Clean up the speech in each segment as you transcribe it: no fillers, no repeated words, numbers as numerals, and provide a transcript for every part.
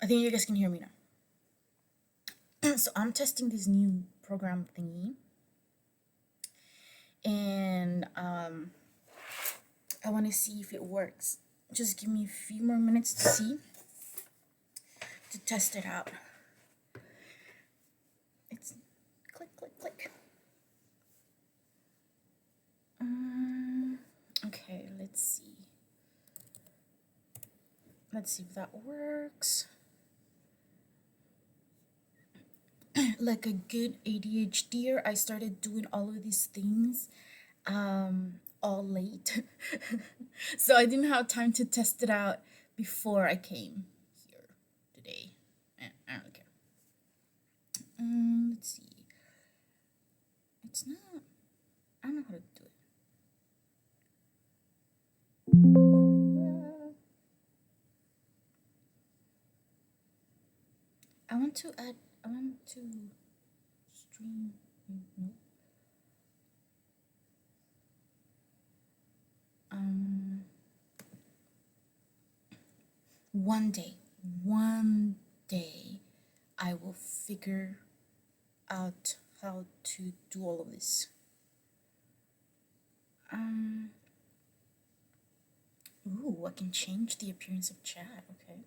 think you guys can hear me now. So I'm testing this new program thingy, and I want to see if it works. Just give me a few more minutes to see, to test it out. It's click, click, click. Okay, let's see. Let's see if that works. Like a good ADHDer, I started doing all of these things all late. So I didn't have time to test it out before I came here today. I don't care. Let's see. It's not. I don't know how to do it. I want to add. I want to stream. No. One day, I will figure out how to do all of this. Ooh, I can change the appearance of chat. Okay.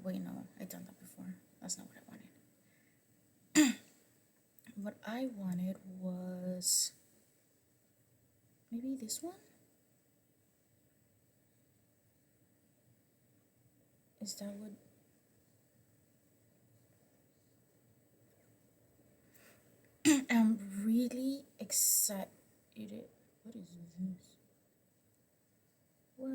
Wait, no, I've done that before. That's not what I wanted. What I wanted was maybe this one? Is that what? I'm really excited. What is this? What?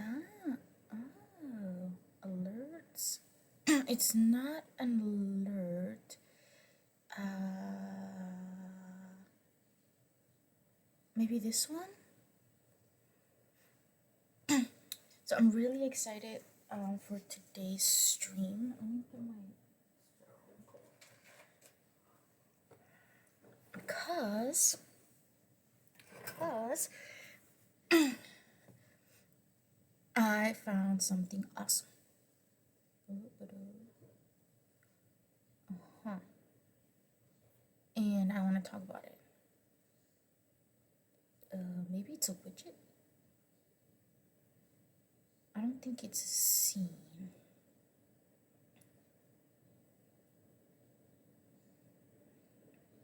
Oh, alerts. It's not an alert. Maybe this one? So I'm really excited for today's stream. Let me put my because I found something awesome. And I want to talk about it. Maybe it's a widget. I don't think it's a scene.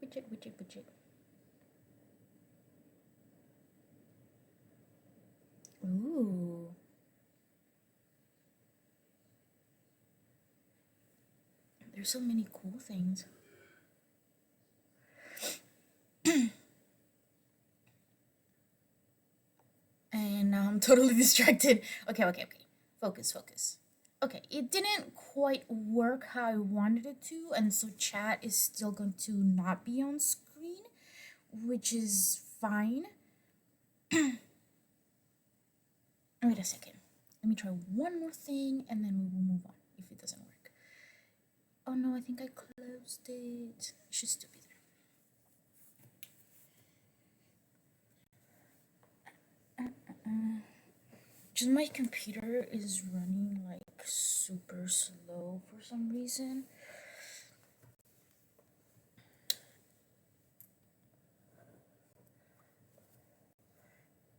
Widget. Ooh. There's so many cool things. And now I'm totally distracted. Okay. Focus. Okay, it didn't quite work how I wanted it to, and so chat is still going to not be on screen, which is fine. Wait a second. Let me try one more thing and then we will move on if it doesn't work. Oh no, I think I closed it. It should still be there. Just my computer is running like super slow for some reason.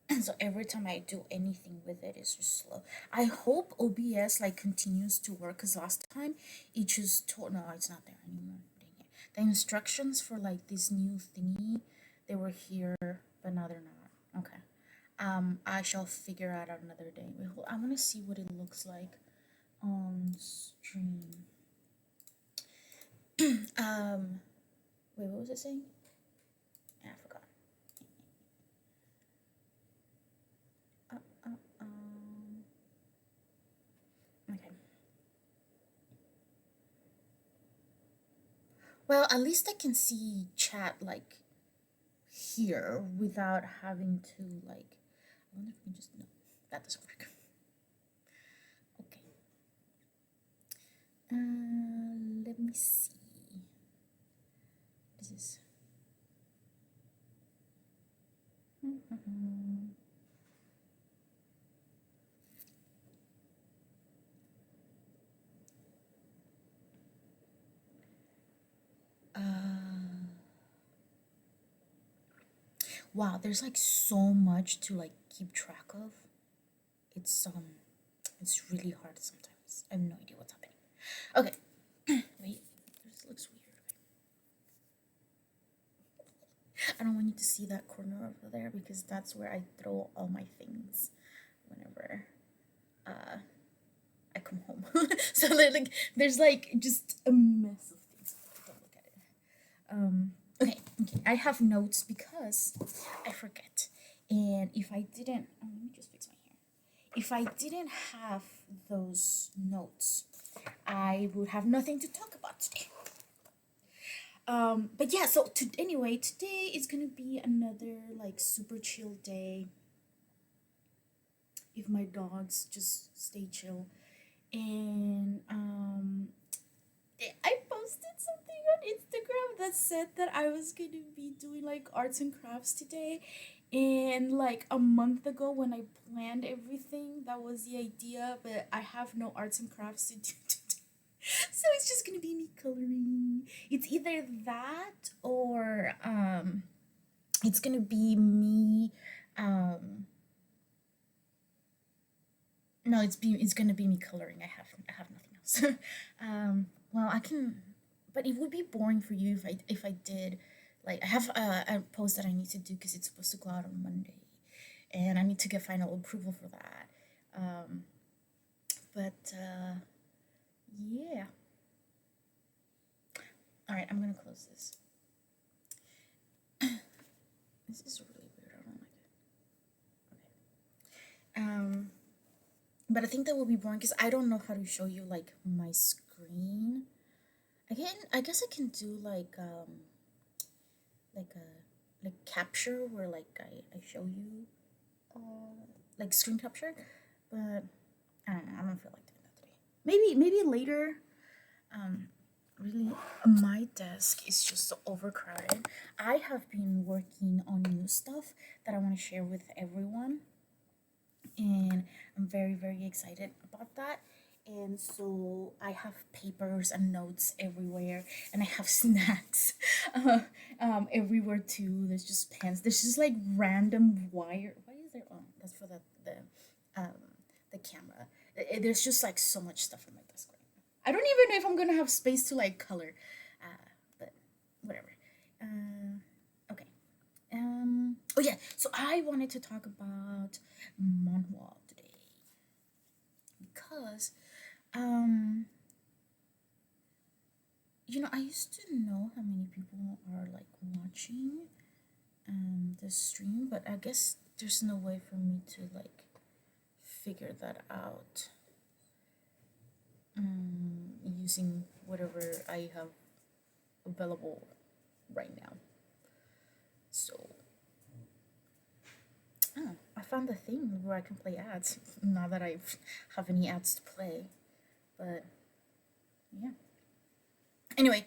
And so every time I do anything with it, it's just slow. I hope OBS like continues to work, because last time it just told, no, it's not there anymore. Dang it. The instructions for like this new thingy, they were here, but now they're not. Okay. I shall figure out another day. Wait, I want to see what it looks like on stream. Wait, what was it saying? Yeah, I forgot. Okay. Well, at least I can see chat like here without having to like. I wonder if we can just no, that doesn't work. Okay. Let me see. What is this? Wow, there's like so much to like keep track of. It's it's really hard sometimes. I have no idea what's happening. Okay, wait, this looks weird. I don't want you to see that corner over there because that's where I throw all my things whenever I come home. So like there's like just a mess of things. Don't look at it. Okay, I have notes because I forget. And if I didn't, let me just fix my hair. If I didn't have those notes, I would have nothing to talk about today. But yeah, so anyway, today is gonna be another like super chill day. If my dogs just stay chill, and I posted something on Instagram that said that I was gonna be doing like arts and crafts today. And like a month ago, when I planned everything, that was the idea, but I have no arts and crafts to do today. So it's just gonna be me coloring. It's either that or it's gonna be me um no, it's gonna be me coloring. I have nothing else. Well, I can, but it would be boring for you if I did. Like I have a post that I need to do because it's supposed to go out on Monday, and I need to get final approval for that. Um, but yeah. All right, I'm gonna close this. This is really weird. I don't like it. But I think that will be boring because I don't know how to show you like my screen. I guess I can do like a like capture where like I show you like screen capture, but I don't know. I don't feel like doing that today. Maybe later. Really, my desk is just so overcrowded. I have been working on new stuff that I want to share with everyone, and I'm very, very excited about that. And so I have papers and notes everywhere, and I have snacks everywhere too. There's just pens. There's just like random wire. Why is there? Oh, that's for um the camera. There's just like so much stuff on my desk right now. I don't even know if I'm gonna have space to like color, but whatever. Okay. Oh yeah. So I wanted to talk about Manhwa today because um I used to know how many people are like watching the stream, but I guess there's no way for me to like figure that out using whatever I have available right now. So I found a thing where I can play ads. Not that I have any ads to play, but yeah. Anyway,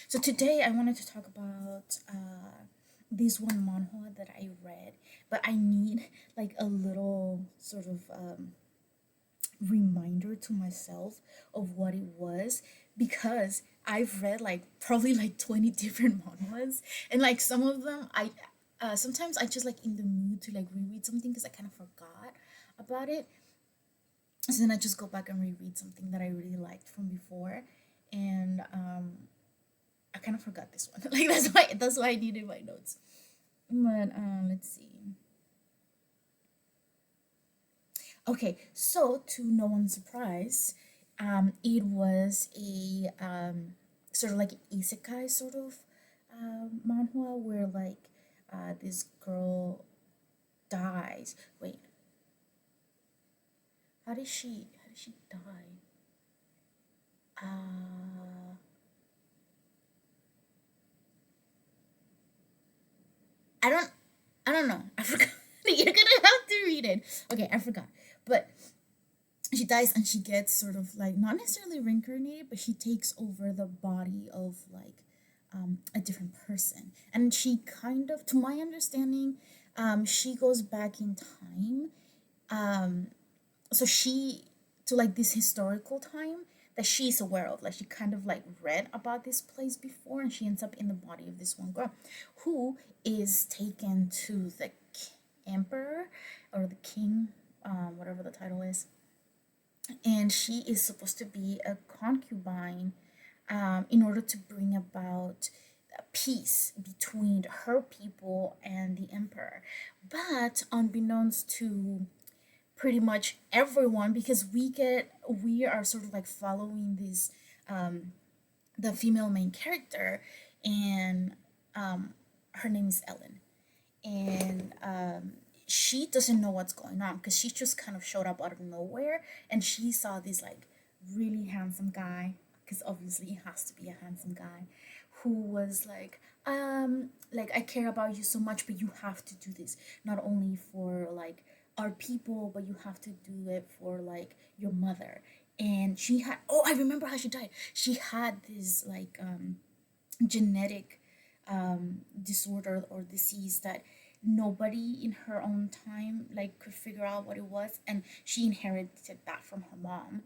so today I wanted to talk about this one manhwa that I read, but I need like a little sort of reminder to myself of what it was because I've read like probably like 20 different manhwas, and like some of them I sometimes I just like in the mood to like reread something because I kind of forgot about it. So then I just go back and reread something that I really liked from before, and I kind of forgot this one. Like that's why I needed my notes. But let's see. Okay, so to no one's surprise, it was a sort of like isekai sort of manhwa where like this girl dies. Wait, how did she die? I don't I don't know. I forgot. You're gonna have to read it. Okay, I forgot. But she dies and she gets sort of like not necessarily reincarnated, but she takes over the body of like a different person. And she kind of, to my understanding, she goes back in time. So she, to like this historical time that she's aware of, like she kind of like read about this place before, and she ends up in the body of this one girl who is taken to the emperor or the king, whatever the title is, and she is supposed to be a concubine, in order to bring about peace between her people and the emperor. But unbeknownst to pretty much everyone, because we are sort of like following this, the female main character, and her name is Ellen, and she doesn't know what's going on because she just kind of showed up out of nowhere, and she saw this like really handsome guy, because obviously it has to be a handsome guy, who was like, I care about you so much, but you have to do this not only for like our people, but you have to do it for like your mother. And she had, oh, I remember how she died. She had this like genetic disorder or disease that nobody in her own time like could figure out what it was, and she inherited that from her mom.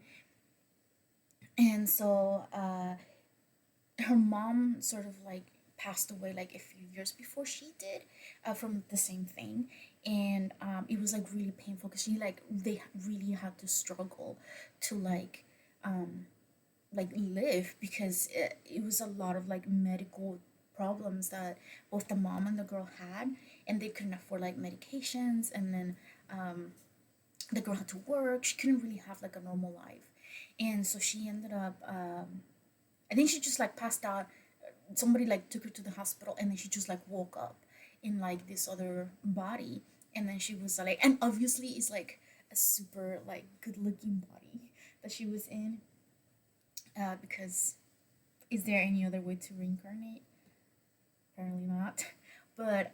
And so her mom sort of like passed away like a few years before she did, from the same thing. And it was like really painful because she like they really had to struggle to like live, because it was a lot of like medical problems that both the mom and the girl had, and they couldn't afford like medications. And then the girl had to work. She couldn't really have like a normal life, and so she ended up, I think she just like passed out. Somebody like took her to the hospital, and then she just like woke up in like this other body. And then she was like, and obviously it's like a super like good looking body that she was in, because is there any other way to reincarnate? Apparently not. But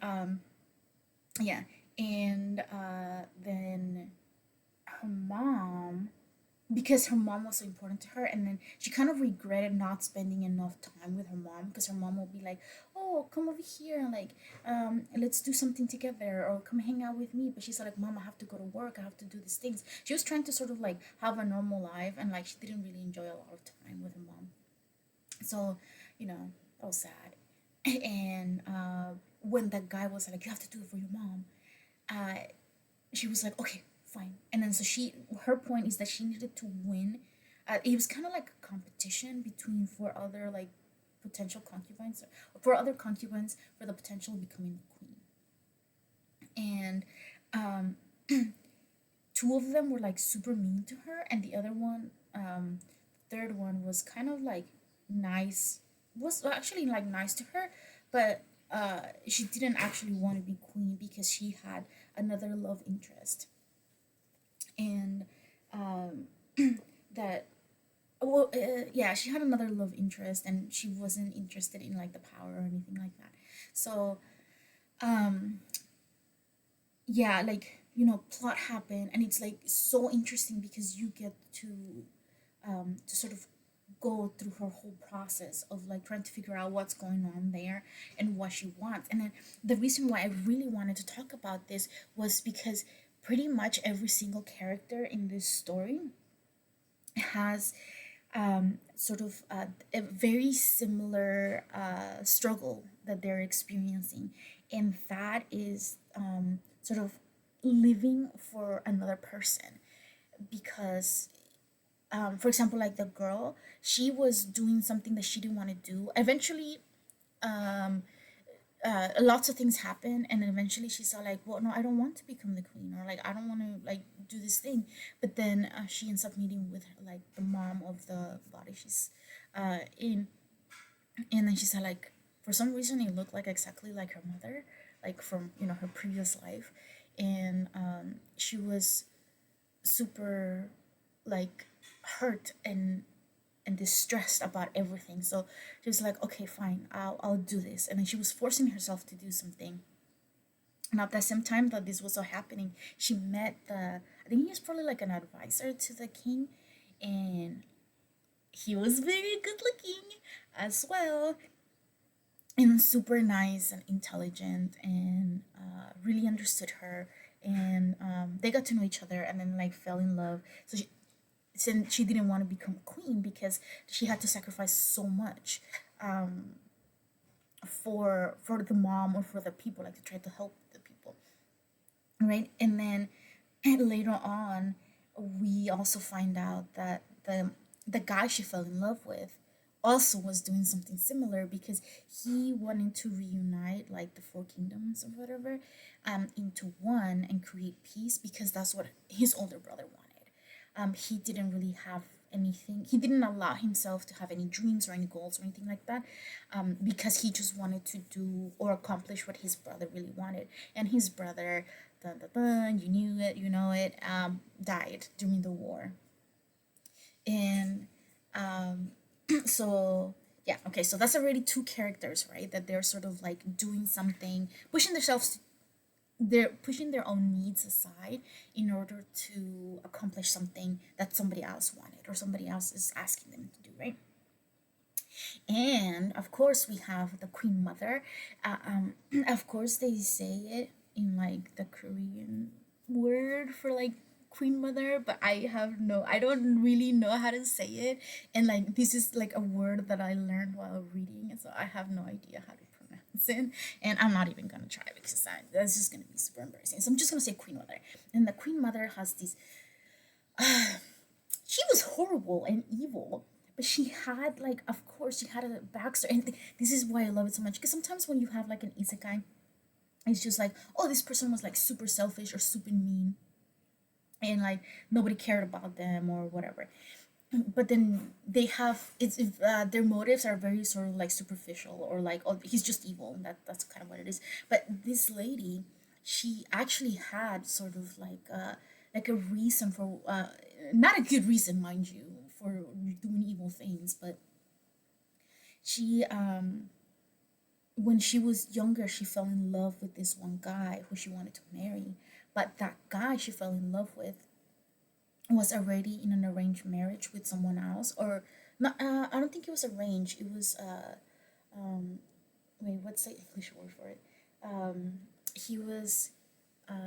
yeah. And then her mom, because her mom was so important to her, and then she kind of regretted not spending enough time with her mom, because her mom will be like, oh, come over here and like, let's do something together, or come hang out with me. But she's like, mom, I have to go to work, I have to do these things. She was trying to sort of like have a normal life, and like she didn't really enjoy a lot of time with her mom. So, that was sad. And when that guy was like, you have to do it for your mom, uh, she was like, okay, fine. And then so her point is that she needed to win. It was kind of like a competition between four other like potential concubines, or four other concubines for the potential of becoming the queen. And two of them were like super mean to her, and the other one, third one, was kind of like nice, was actually like nice to her, but she didn't actually want to be queen because she had another love interest. And that, well, yeah, she had another love interest, and she wasn't interested in like the power or anything like that. So um yeah, like, plot happened, and it's like so interesting because you get to sort of go through her whole process of like trying to figure out what's going on there and what she wants. And then the reason why I really wanted to talk about this was because pretty much every single character in this story has sort of a very similar struggle that they're experiencing, and that is sort of living for another person. Because for example, like the girl, she was doing something that she didn't want to do. Eventually, lots of things happen, and then eventually she saw like, well, no, I don't want to become the queen, or like I don't want to like do this thing. But then she ends up meeting with like the mom of the body she's in, and then she said like, for some reason it looked like exactly like her mother, like from her previous life. And she was super like hurt and distressed about everything. So she was like, okay, fine, I'll do this. And then she was forcing herself to do something. And at the same time that this was all happening, she met I think he was probably like an advisor to the king, and he was very good looking as well. and super nice and intelligent, and really understood her. And they got to know each other, and then like fell in love. So since she didn't want to become queen because she had to sacrifice so much for the mom or for the people, like to try to help the people, right? And then and later on, we also find out that the guy she fell in love with also was doing something similar, because he wanted to reunite like the four kingdoms or whatever into one and create peace, because that's what his older brother wanted. He didn't really have anything. He didn't allow himself to have any dreams or any goals or anything like that, because he just wanted to do or accomplish what his brother really wanted. And his brother, dun, dun, dun, you knew it, you know it, died during the war. And so yeah, okay, so that's already two characters, right? That they're sort of like doing something, pushing themselves, they're pushing their own needs aside in order to accomplish something that somebody else wanted or somebody else is asking them to do, right? And of course we have the queen mother. Of course they say it in like the Korean word for like queen mother, but I don't really know how to say it. And like this is like a word that I learned while reading, and so I have no idea how to pronounce it. And I'm not even gonna try, because that's just gonna be super embarrassing. So I'm just gonna say queen mother. And the queen mother has this, she was horrible and evil, but she had like, of course she had a backstory. And this is why I love it so much, because sometimes when you have like an isekai, it's just like, oh, this person was like super selfish or super mean, and like nobody cared about them or whatever. But then they have, it's if their motives are very sort of like superficial, or like, oh, he's just evil, and that's kind of what it is. But this lady, she actually had sort of like a reason for not a good reason, mind you, for doing evil things. But she when she was younger, she fell in love with this one guy who she wanted to marry. But that guy she fell in love with was already in an arranged marriage with someone else, or not. I don't think it was arranged. It was wait, what's the English word for it? He was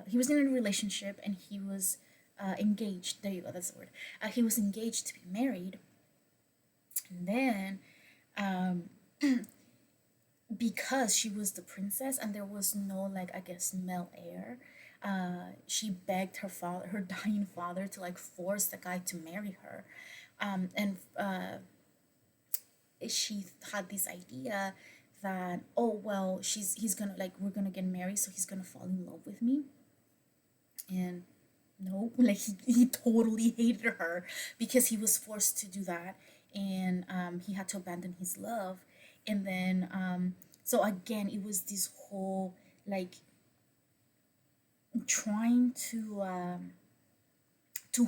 he was in a relationship, and he was engaged. There you go. That's the word. He was engaged to be married, and then because she was the princess and there was no, like, I guess male heir, she begged her father, her dying father, to like force the guy to marry her. And she had this idea that, oh well, he's gonna, like, we're gonna get married, so he's gonna fall in love with me. And no, like he totally hated her because he was forced to do that. And he had to abandon his love. And then so again, it was this whole like trying to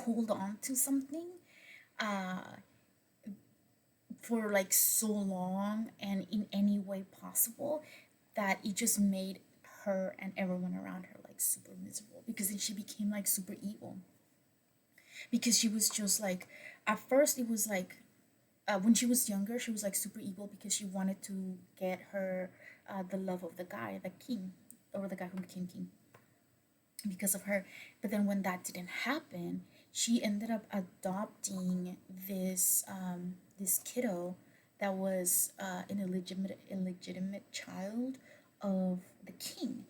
hold on to something for like so long and in any way possible, that it just made her and everyone around her like super miserable, because then she became like super evil. Because she was just like, at first it was like, when she was younger, she was like super evil because she wanted to get her the love of the guy, the king, or the guy who became king, because of her. But then when that didn't happen, she ended up adopting this kiddo that was an illegitimate child of the king.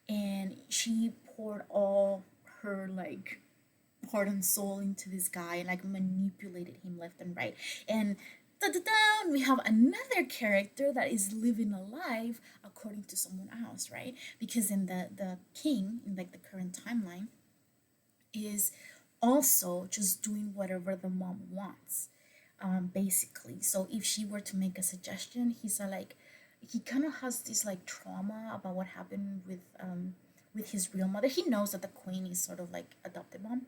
And she poured all her like heart and soul into this guy, and like manipulated him left and right. And da-da-da, we have another character that is living a life according to someone else, right? Because in the king, in like the current timeline, is also just doing whatever the mom wants, basically. So if she were to make a suggestion, he's like, he kind of has this like trauma about what happened with his real mother. He knows that the queen is sort of like adopted mom,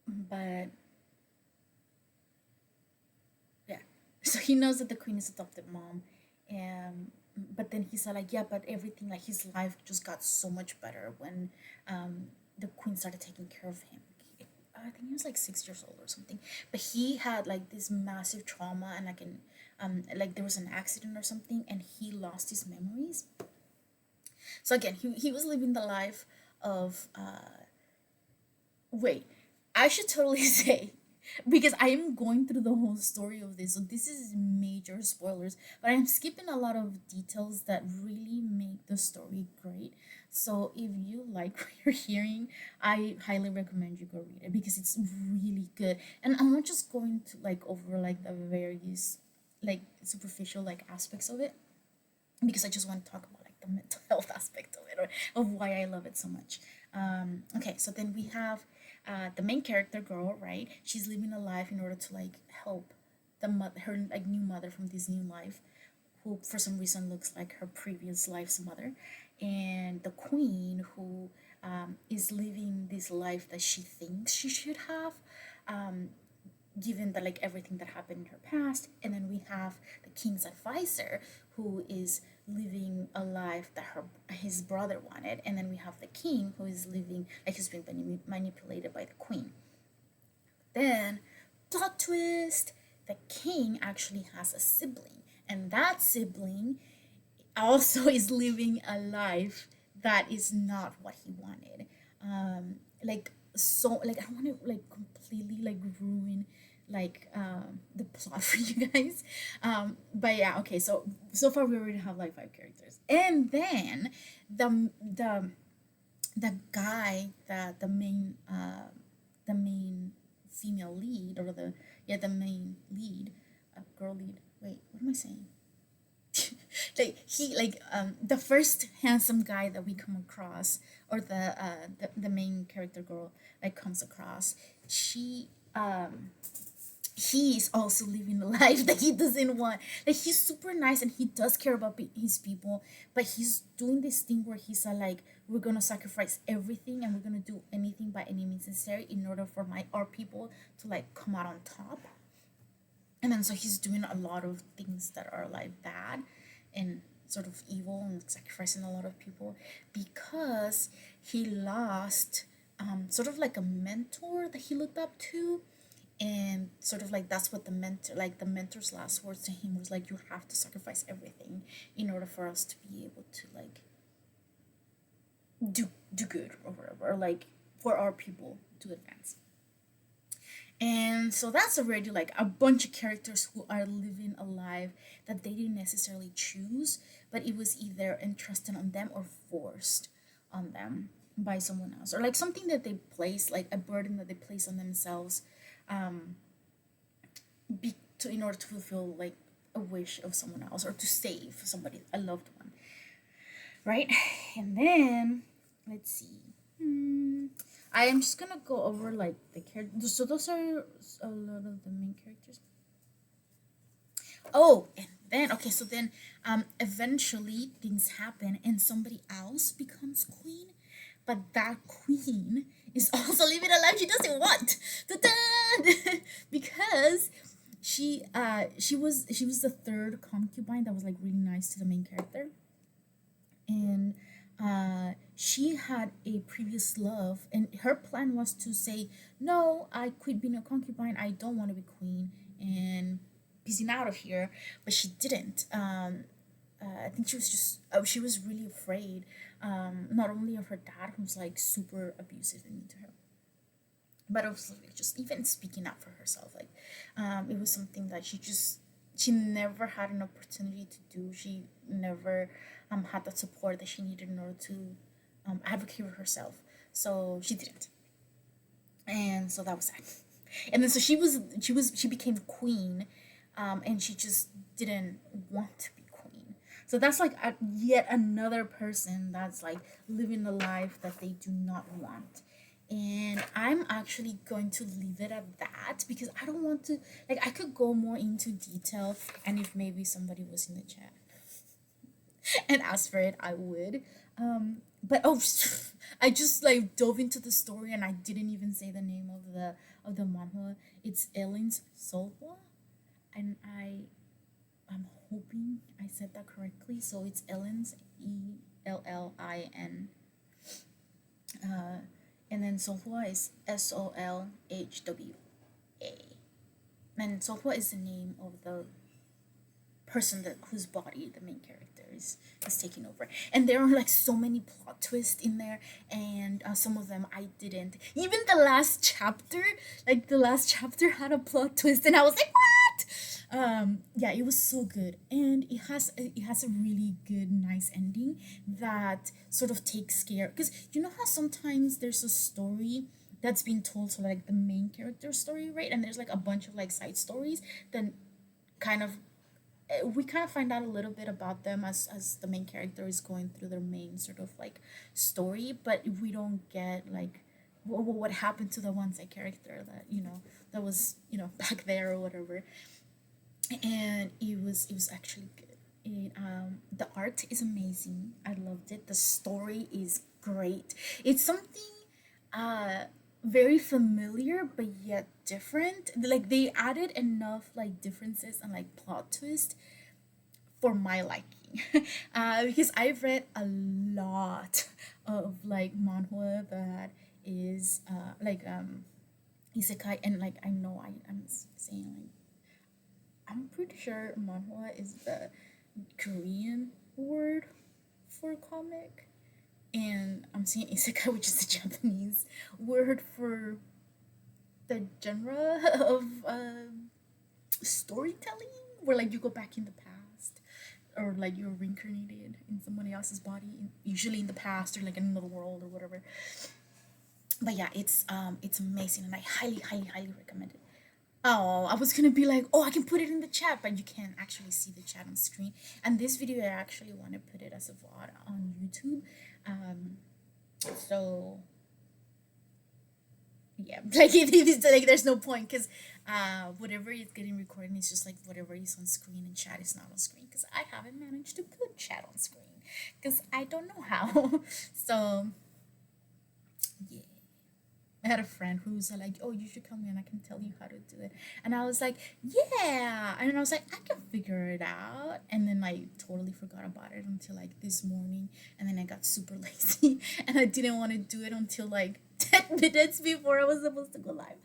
but yeah, so he knows that the queen is adopted mom. And but then he's like, yeah, but everything, like his life just got so much better when the queen started taking care of him. I think he was like 6 years old or something, but he had like this massive trauma and like an like there was an accident or something, and he lost his memories. So again, he was living the life of wait, I should totally say, because I am going through the whole story of this, so this is major spoilers, but I'm skipping a lot of details that really make the story great. So if you like what you're hearing, I highly recommend you go read it because it's really good. And I'm not just going to like over like the various like superficial like aspects of it, because I just want to talk about like the mental health aspect of it, or of why I love it so much. Okay, so then we have the main character girl, right? She's living a life in order to like help the mother, her like new mother from this new life, who for some reason looks like her previous life's mother, and the queen who is living this life that she thinks she should have, given that like everything that happened in her past. And then we have the king's advisor who is living a life that his brother wanted, and then we have the king who is living like he's been manipulated by the queen. Then plot twist, the king actually has a sibling, and that sibling also is living a life that is not what he wanted. Like so like I don't want to like completely like ruin like the plot for you guys. But yeah, okay, so far we already have like five characters. And then the the guy that the main female lead, or the yeah, the main lead, girl lead. Wait, what am I saying? Like he like the first handsome guy that we come across, or the main character girl like comes across, she he is also living the life that he doesn't want. Like he's super nice and he does care about his people, but he's doing this thing where he's like, we're gonna sacrifice everything and we're gonna do anything by any means necessary in order for our people to like come out on top. And then so he's doing a lot of things that are like bad and sort of evil, and sacrificing a lot of people because he lost sort of like a mentor that he looked up to. And sort of like that's what the mentor's last words to him was like, you have to sacrifice everything in order for us to be able to like do good or whatever, or like for our people to advance. And so that's already like a bunch of characters who are living a life that they didn't necessarily choose, but it was either entrusted on them or forced on them by someone else, or like something that they place, like a burden that they place on themselves, in order to fulfill like a wish of someone else, or to save somebody, a loved one, right? And then let's see. I am just gonna go over like the characters. So those are a lot of the main characters. Oh, and then okay, so then eventually things happen and somebody else becomes queen, but that queen is also living a life she doesn't want. Ta-da! Because she was the third concubine that was like really nice to the main character, and she had a previous love, and her plan was to say, no, I quit being a concubine, I don't want to be queen, and peacing out of here. But she didn't. I think she was just she was really afraid, not only of her dad, who's like super abusive and mean to her, but also like, just even speaking up for herself. Like it was something that she never had an opportunity to do. She never had the support that she needed in order to advocate for herself. So she didn't, and so that was that. And then so she became queen, and she just didn't want to be queen. So that's like yet another person that's like living the life that they do not want. And I'm actually going to leave it at that because I don't want to, like, I could go more into detail, and if maybe somebody was in the chat and asked for it, I would. But oh, I just like dove into the story and I didn't even say the name of the manhwa. It's Ellen's Solhwa, and I'm hoping I said that correctly. So it's Ellen's, Ellin, and then Solhwa is Solhwa. And Solhwa is the name of the person that whose body the main character is taking over. And there are like so many plot twists in there, and some of them I didn't even the last chapter, like the last chapter had a plot twist, and I was like, what? Yeah, it was so good, and it has a really good, nice ending that sort of takes care, because you know how sometimes there's a story that's being told to like the main character story, right? And there's like a bunch of like side stories, then kind of we kind of find out a little bit about them as the main character is going through their main sort of like story, but we don't get like what happened to the one side character that that was back there or whatever. And it was actually good. The art is amazing. I loved it. The story is great. It's something uh very familiar but yet different. Like they added enough like differences and like plot twist for my liking. Because I've read a lot of like manhwa that is isekai, and like I know I'm saying like I'm pretty sure manhwa is the Korean word for comic, and I'm saying isekai, which is the Japanese word for the genre of storytelling, where like you go back in the past, or like you're reincarnated in somebody else's body, usually in the past or like in another world or whatever. But yeah, it's amazing, and I highly, highly, highly recommend it. Oh, I was gonna be like, oh, I can put it in the chat, but you can't actually see the chat on screen. And this video, I actually want to put it as a VOD on YouTube. Um, so yeah, like it's like there's no point, because whatever is getting recorded is just like whatever is on screen, and chat is not on screen, because I haven't managed to put chat on screen because I don't know how. So yeah. I had a friend who's like, "Oh, you should come in. I can tell you how to do it." And I was like, "Yeah." And I was like, "I can figure it out." And then I totally forgot about it until like this morning. And then I got super lazy and I didn't want to do it until like 10 minutes before I was supposed to go live.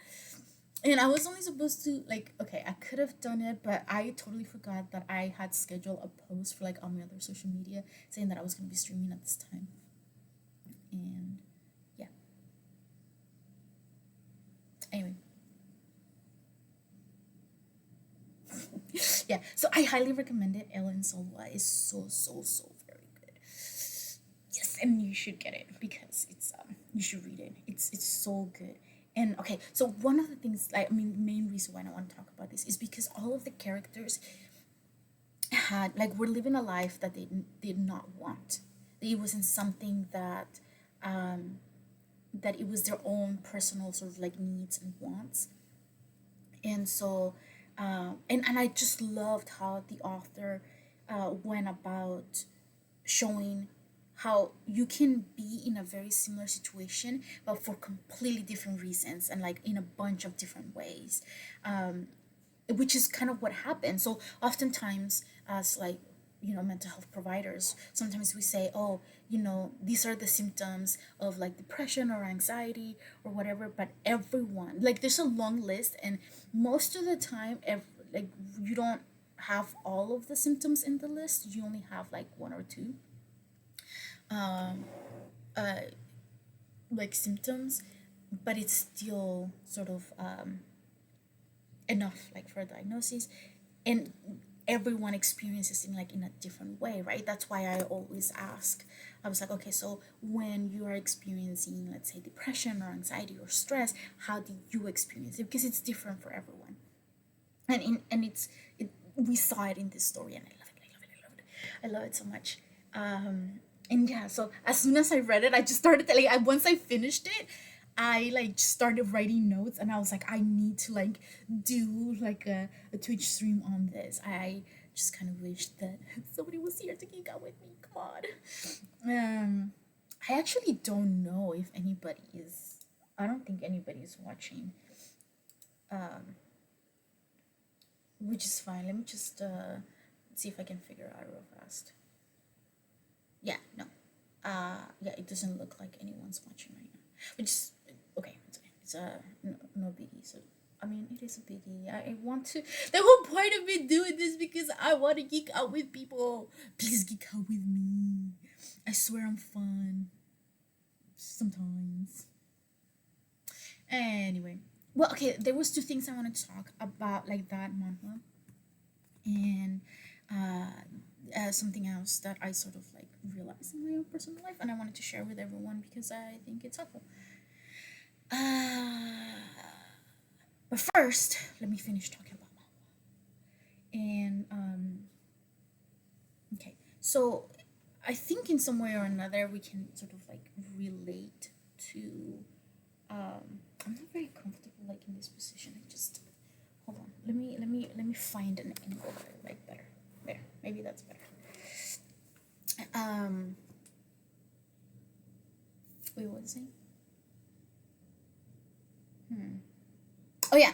And I was only supposed to like, okay, I could have done it, but I totally forgot that I had scheduled a post for like on my other social media saying that I was going to be streaming at this time. And yeah. Anyway, yeah, so I highly recommend it. Ellen Solwa is so, so, so very good. Yes, and you should get it because it's you should read it. It's so good. And okay, so one of the things, like, I mean, the main reason why I want to talk about this is because all of the characters had like were living a life that they did not want. It wasn't something that it was their own personal sort of like needs and wants. And so and I just loved how the author went about showing how you can be in a very similar situation but for completely different reasons, and like in a bunch of different ways, which is kind of what happens. So oftentimes, as like mental health providers, sometimes we say, oh, these are the symptoms of like depression or anxiety or whatever, but everyone, like, there's a long list, and most of the time, like, you don't have all of the symptoms in the list. You only have like one or two like symptoms, but it's still sort of enough like for a diagnosis. And everyone experiences in like in a different way, right? That's why I always ask. I was like, okay, so when you are experiencing, let's say, depression or anxiety or stress, how do you experience it? Because it's different for everyone. And we saw it in this story, and I love it. I love it. I love it. I love it so much. And yeah, so as soon as I read it, I just started like once I finished it, I like started writing notes, and I was like, I need to like do like a Twitch stream on this. I just kind of wish that somebody was here to geek out with me. Come on. I actually don't know if anybody is. I don't think anybody is watching. Which is fine. Let me just see if I can figure it out real fast. Yeah, no. Yeah, it doesn't look like anyone's watching right now. Which is okay. It's okay. It's no biggie. So I mean, it is a biggie. I want to. The whole point of me doing this because I want to geek out with people. Please geek out with me. I swear I'm fun. Sometimes. Anyway, well, okay. There was two things I wanted to talk about, like that manhwa, and something else that I sort of like realized in my own personal life, and I wanted to share with everyone because I think it's helpful. Uh, but first, let me finish talking about manhwa. And okay, so I think in some way or another we can sort of like relate to. I'm not very comfortable like in this position. I just hold on. Let me find an angle that I like better. There, maybe that's better. Um, wait, what was I saying? Oh yeah.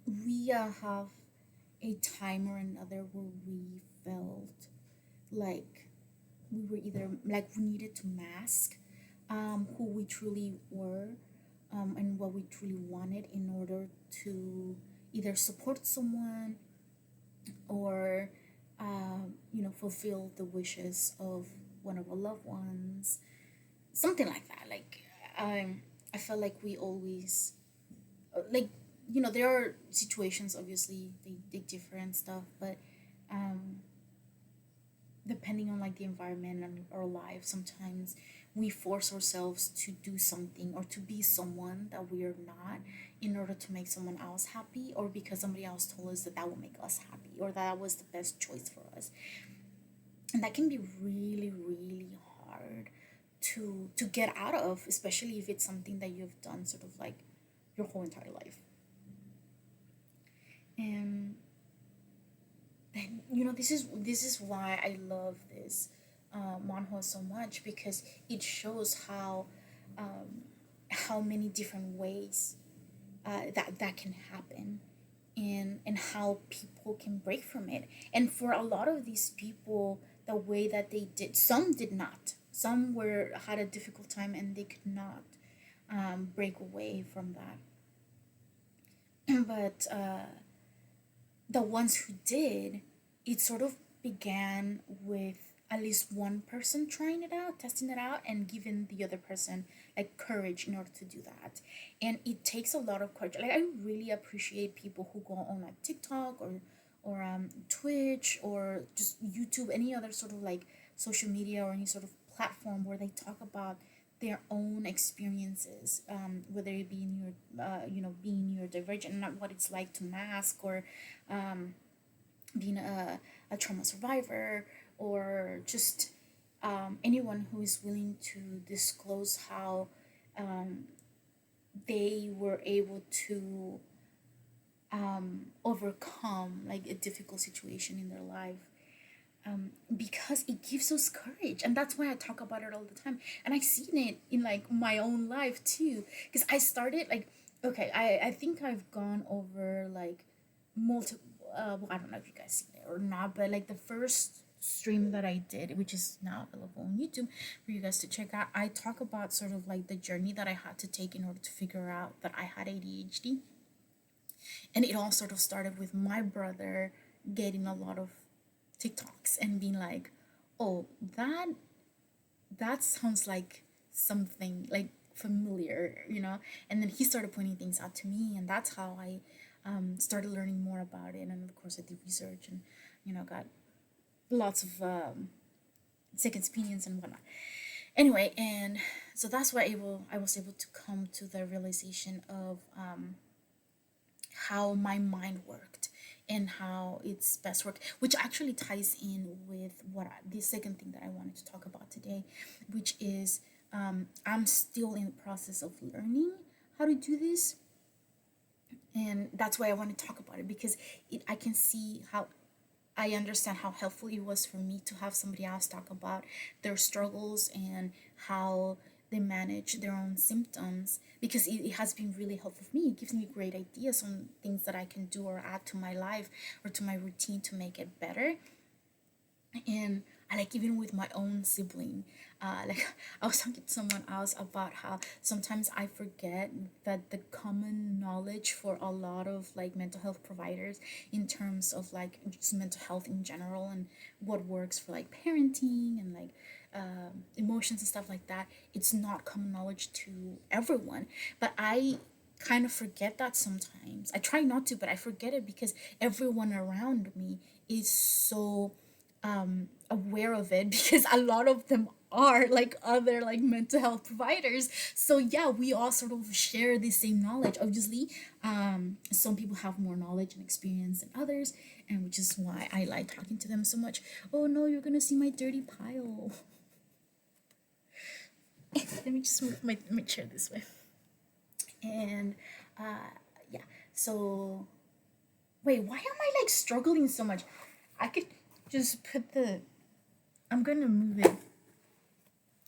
We have a time or another where we felt like we were either like we needed to mask who we truly were and what we truly wanted in order to either support someone or fulfill the wishes of one of our loved ones, something like that. Like I felt like we always like there are situations, obviously they differ and stuff, but um depending on like the environment and our life, sometimes we force ourselves to do something or to be someone that we are not in order to make someone else happy, or because somebody else told us that that will make us happy or that was the best choice for us. And that can be really really hard to get out of, especially if it's something that you've done sort of like your whole entire life. And this is why I love this manhwa so much, because it shows how many different ways that can happen, and how people can break from it. And for a lot of these people, the way that they did, some did not, some were had a difficult time and they could not break away from that. But the ones who did, it sort of began with at least one person trying it out, testing it out, and giving the other person like courage in order to do that. And it takes a lot of courage. Like I really appreciate people who go on like TikTok or Twitch or just YouTube, any other sort of like social media or any sort of platform where they talk about their own experiences, whether it be in your, being neurodivergent, not what it's like to mask, or being a trauma survivor, or just anyone who is willing to disclose how they were able to overcome like a difficult situation in their life, because it gives us courage. And that's why I talk about it all the time, and I've seen it in like my own life too, because I started like, okay, I think I've gone over like multiple well, I don't know if you guys seen it or not, but like the first stream that I did, which is now available on YouTube for you guys to check out, I talk about sort of like the journey that I had to take in order to figure out that I had ADHD. And it all sort of started with my brother getting a lot of TikToks and being like, "Oh, that sounds like something like familiar." And then he started pointing things out to me, and that's how I started learning more about it. And of course, I did research and got lots of second opinions and whatnot. Anyway, and so that's why I was able to come to the realization of how my mind worked and how it's best worked, which actually ties in with the second thing that I wanted to talk about today, which is I'm still in the process of learning how to do this. And that's why I want to talk about it, because I can see how I understand how helpful it was for me to have somebody else talk about their struggles and how they manage their own symptoms, because it has been really helpful for me. It gives me great ideas on things that I can do or add to my life or to my routine to make it better. And I like even with my own sibling. Like I was talking to someone else about how sometimes I forget that the common knowledge for a lot of like mental health providers in terms of like just mental health in general and what works for like parenting and like emotions and stuff like that, it's not common knowledge to everyone. But I kind of forget that sometimes. I try not to, but I forget it because everyone around me is so aware of it because a lot of them are like other like mental health providers. So yeah, we all sort of share the same knowledge. Obviously, some people have more knowledge and experience than others, and which is why I like talking to them so much. Oh no, you're gonna see my dirty pile. Let me just move my chair this way. And yeah, so wait, why am I like struggling so much? I could just put the, I'm gonna move it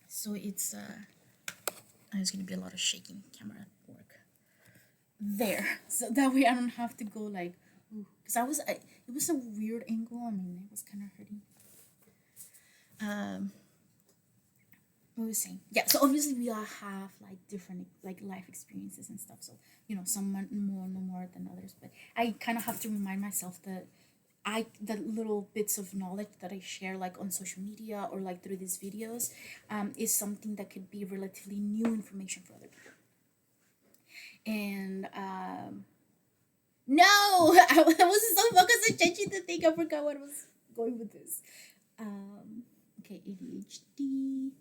so it's gonna be a lot of shaking camera work there, so that way I don't have to go like, because it was a weird angle. I mean, it was kind of hurting. um what was I saying? Yeah, so obviously we all have like different like life experiences and stuff, so some more than others, but I kind of have to remind myself that the little bits of knowledge that I share like on social media or like through these videos is something that could be relatively new information for other people. And no, I was so focused on changing the thing, I forgot what I was going with this. Okay, ADHD.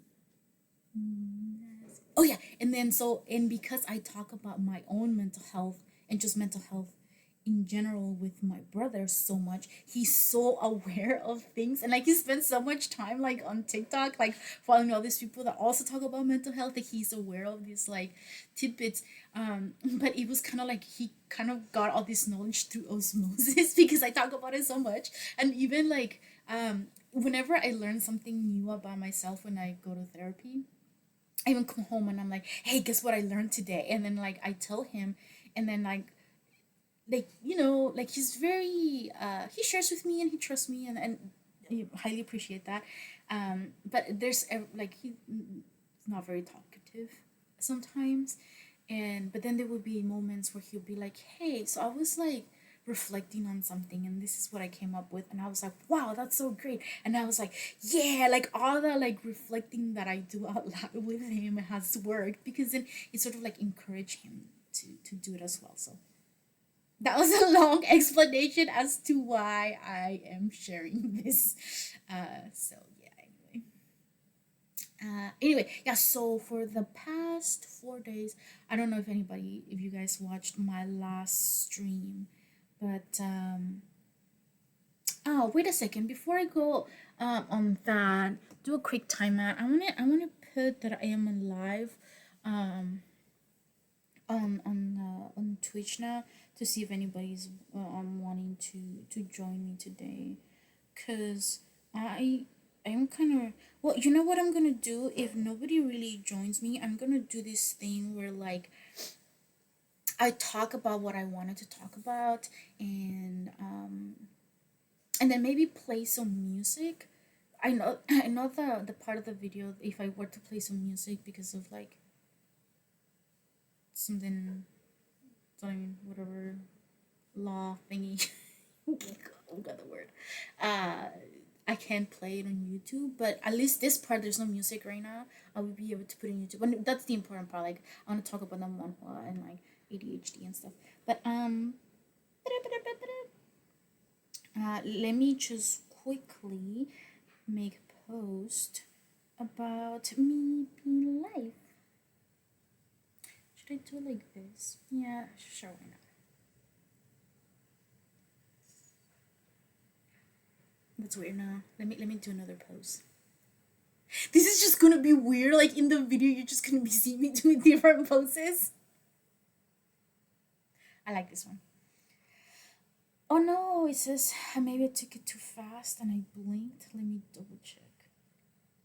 Oh yeah, and then and because I talk about my own mental health and just mental health in general with my brother so much, he's so aware of things, and like he spends so much time like on TikTok, like following all these people that also talk about mental health, that he's aware of these like tidbits. But it was kind of like he kind of got all this knowledge through osmosis because I talk about it so much. And even like whenever I learn something new about myself when I go to therapy, I even come home and I'm like, hey, guess what I learned today? And then like I tell him, and then like he's very he shares with me and he trusts me, and I highly appreciate that. But like he's not very talkative sometimes, and but then there would be moments where he'll be like, hey, so I was like reflecting on something and this is what I came up with, and I was like, wow, that's so great. And I was like, yeah, like all the like reflecting that I do out loud with him has worked, because then it sort of like encouraged him to do it as well. So that was a long explanation as to why I am sharing this. So yeah, anyway, yeah, so for the past 4 days, I don't know if you guys watched my last stream, but oh, wait a second, before I go on that, do a quick timeout. I wanna put that I am on live um on Twitch now, to see if anybody's wanting to join me today, cuz I'm kind of, well, you know what I'm gonna do if nobody really joins me. I'm gonna do this thing where like I talk about what I wanted to talk about, and then maybe play some music. I know the part of the video, if I were to play some music because of like something, I mean, whatever law thingy. I got the word. Uh, I can't play it on YouTube, but at least this part there's no music right now. I will be able to put it in YouTube, and that's the important part. Like I want to talk about the manhwa and like ADHD and stuff. But let me just quickly make a post about me being live. Should I do it like this? Yeah, sure, why not? That's weird now. Let me do another pose. This is just gonna be weird. Like in the video, you're just gonna be seeing me doing different poses. I like this one. Oh no, it says maybe I took it too fast and I blinked. Let me double check.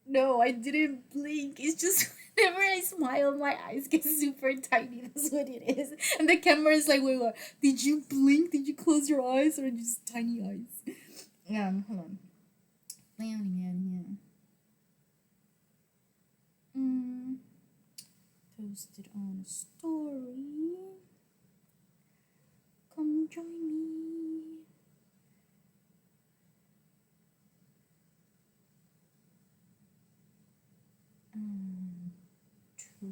No, I didn't blink. It's just whenever I smile, my eyes get super tiny. That's what it is. And the camera is like, wait, what? Did you blink? Did you close your eyes, or just tiny eyes? Hold on. posted on a story. Come join me. To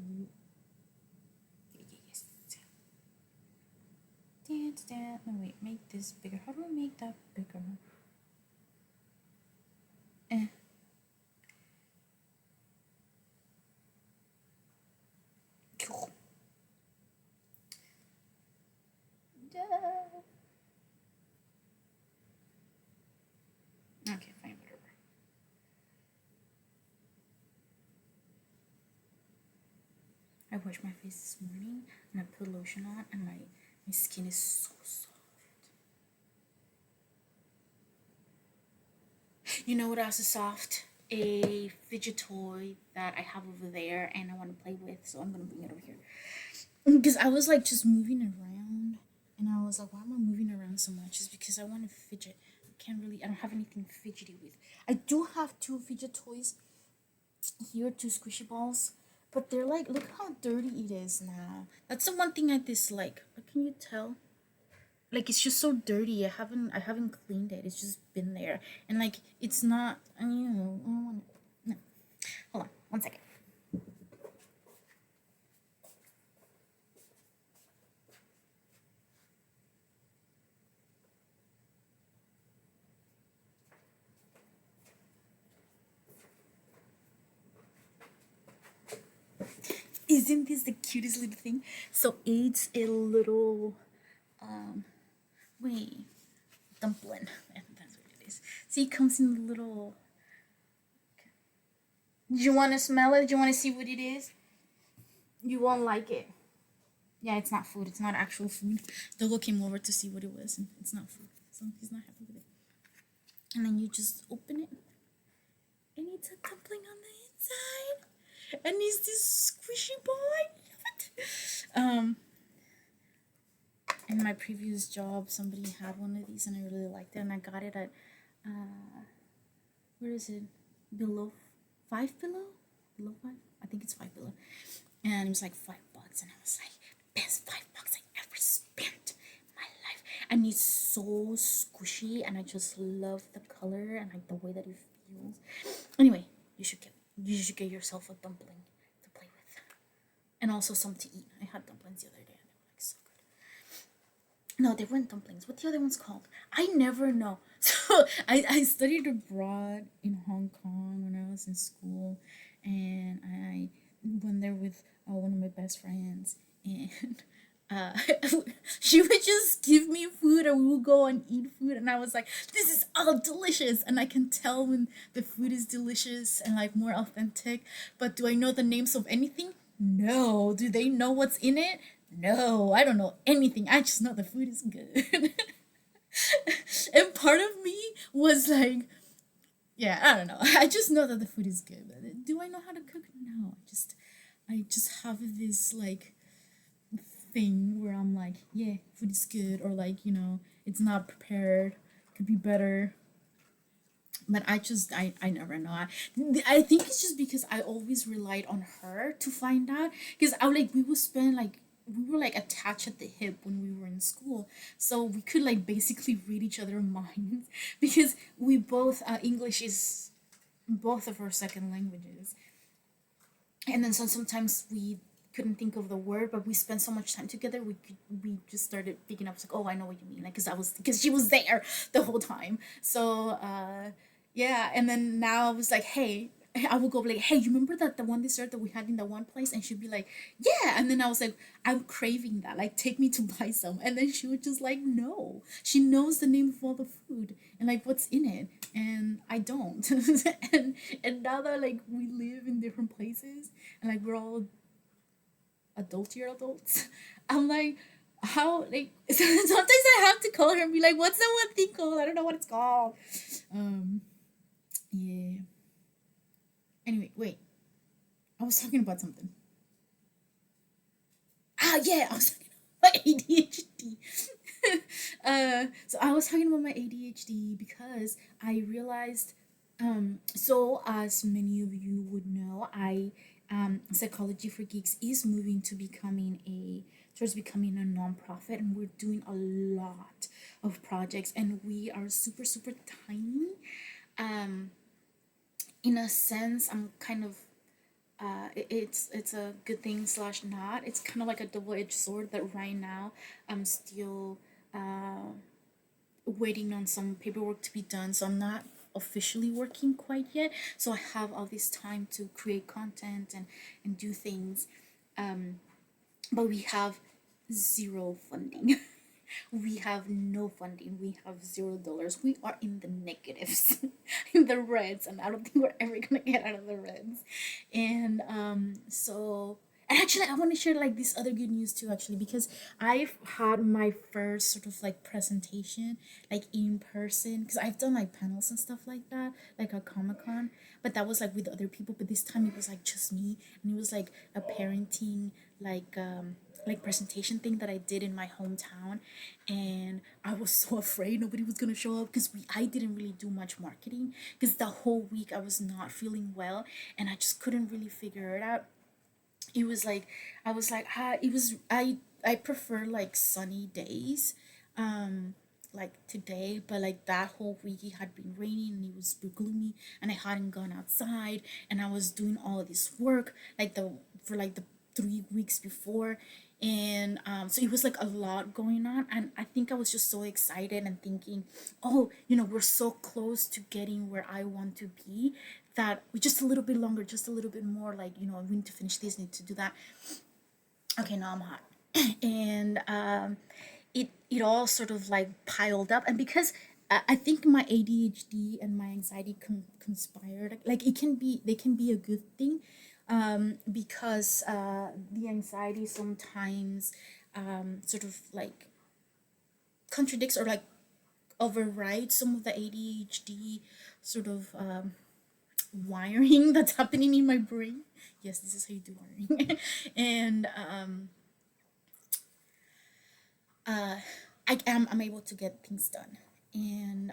yes. Dance, dance. No, wait, make this bigger. How do I make that bigger? Eh. Okay, fine, whatever. I washed my face this morning and I put lotion on and my skin is so soft. You know what else is soft? A fidget toy that I have over there and I want to play with, so I'm gonna bring it over here. Because I was like just moving around and I was like, why am I moving around so much? It's because I want to fidget. I don't have anything fidgety with. I do have two fidget toys here, two squishy balls, but they're like, look how dirty it is now. That's the one thing I dislike. But can you tell? Like it's just so dirty. I haven't cleaned it. It's just been there, and like it's not. I want no. Hold on, 1 second. Isn't this the cutest little thing? So it's a little wait, dumpling. That's what it is. See, it comes in a little. Do you want to smell it? Do you want to see what it is? You won't like it. Yeah, it's not food. It's not actual food. Dogo came over to see what it was, and it's not food, so he's not happy with it. And then you just open it, and it's a dumpling on the inside, and it's this squishy boy. I love it. In my previous job, somebody had one of these, and I really liked it, and I got it at where is it? Below Five Below? Below Five? I think it's Five Below. And it was like $5, and I was like, best $5 I ever spent in my life. And it's so squishy, and I just love the color and like the way that it feels. Anyway, you should get yourself a dumpling to play with, and also some to eat. I had dumplings the other day, and they were like so good. No, they weren't dumplings. What the other one's called? I never know. So I studied abroad in Hong Kong when I was in school, and I went there with one of my best friends, and uh, she would just give me food, and we would go and eat food, and I was like, this is all delicious, and I can tell when the food is delicious and like more authentic. But do I know the names of anything? No. Do they know what's in it? No, I don't know anything. I just know the food is good. And part of me was like, yeah, I don't know. I just know that the food is good. But do I know how to cook? No. I just have this like thing where I'm like, yeah, food is good, or like, it's not prepared, could be better. But I never know. I think it's just because I always relied on her to find out, because I like we would spend like we were like attached at the hip when we were in school, so we could like basically read each other minds because we both English is both of our second languages, and then sometimes we couldn't think of the word, but we spent so much time together, we just started picking up, like, oh, I know what you mean, like, because she was there the whole time. So yeah, and then now I was like, hey, I will go like, hey, you remember that the one dessert that we had in the one place? And she'd be like, yeah. And then I was like, I'm craving that, like, take me to buy some. And then she would just like, no, she knows the name of all the food and like what's in it, and I don't. And now that like we live in different places and like we're all adults, I'm like, how, like, sometimes I have to call her and be like, what's that one thing called? I don't know what it's called. Yeah. Anyway, wait. I was talking about something. Ah, yeah, I was talking about my ADHD. So I was talking about my ADHD because I realized, so as many of you would know, Psychology for Geeks is moving to becoming a towards becoming a nonprofit, and we're doing a lot of projects, and we are super super tiny. Um, in a sense, I'm kind of it's a good thing slash not. It's kind of like a double edged sword that right now I'm still waiting on some paperwork to be done, so I'm not officially working quite yet. So I have all this time to create content and do things, but we have zero funding. We have no funding. We have $0. We are in the negatives, in the reds, and I don't think we're ever gonna get out of the reds. And and actually, I want to share like this other good news too, actually, because I've had my first sort of like presentation, like in person, because I've done like panels and stuff like that, like a Comic Con, but that was like with other people. But this time it was like just me, and it was like a parenting like presentation thing that I did in my hometown, and I was so afraid nobody was gonna show up because I didn't really do much marketing because the whole week I was not feeling well and I just couldn't really figure it out. It was like I was like it was I prefer like sunny days, like today, but like that whole week it had been raining and it was super gloomy and I hadn't gone outside and I was doing all of this work like the for like the 3 weeks before. And so it was like a lot going on, and I think I was just so excited and thinking, oh, we're so close to getting where I want to be, that we just a little bit longer, just a little bit more, like, we need to finish this, need to do that. Okay, now I'm hot. And it all sort of like piled up, and because I think my ADHD and my anxiety conspired, like they can be a good thing, because the anxiety sometimes sort of like contradicts or like overrides some of the ADHD sort of wiring that's happening in my brain. Yes, this is how you do wiring. And I'm able to get things done, and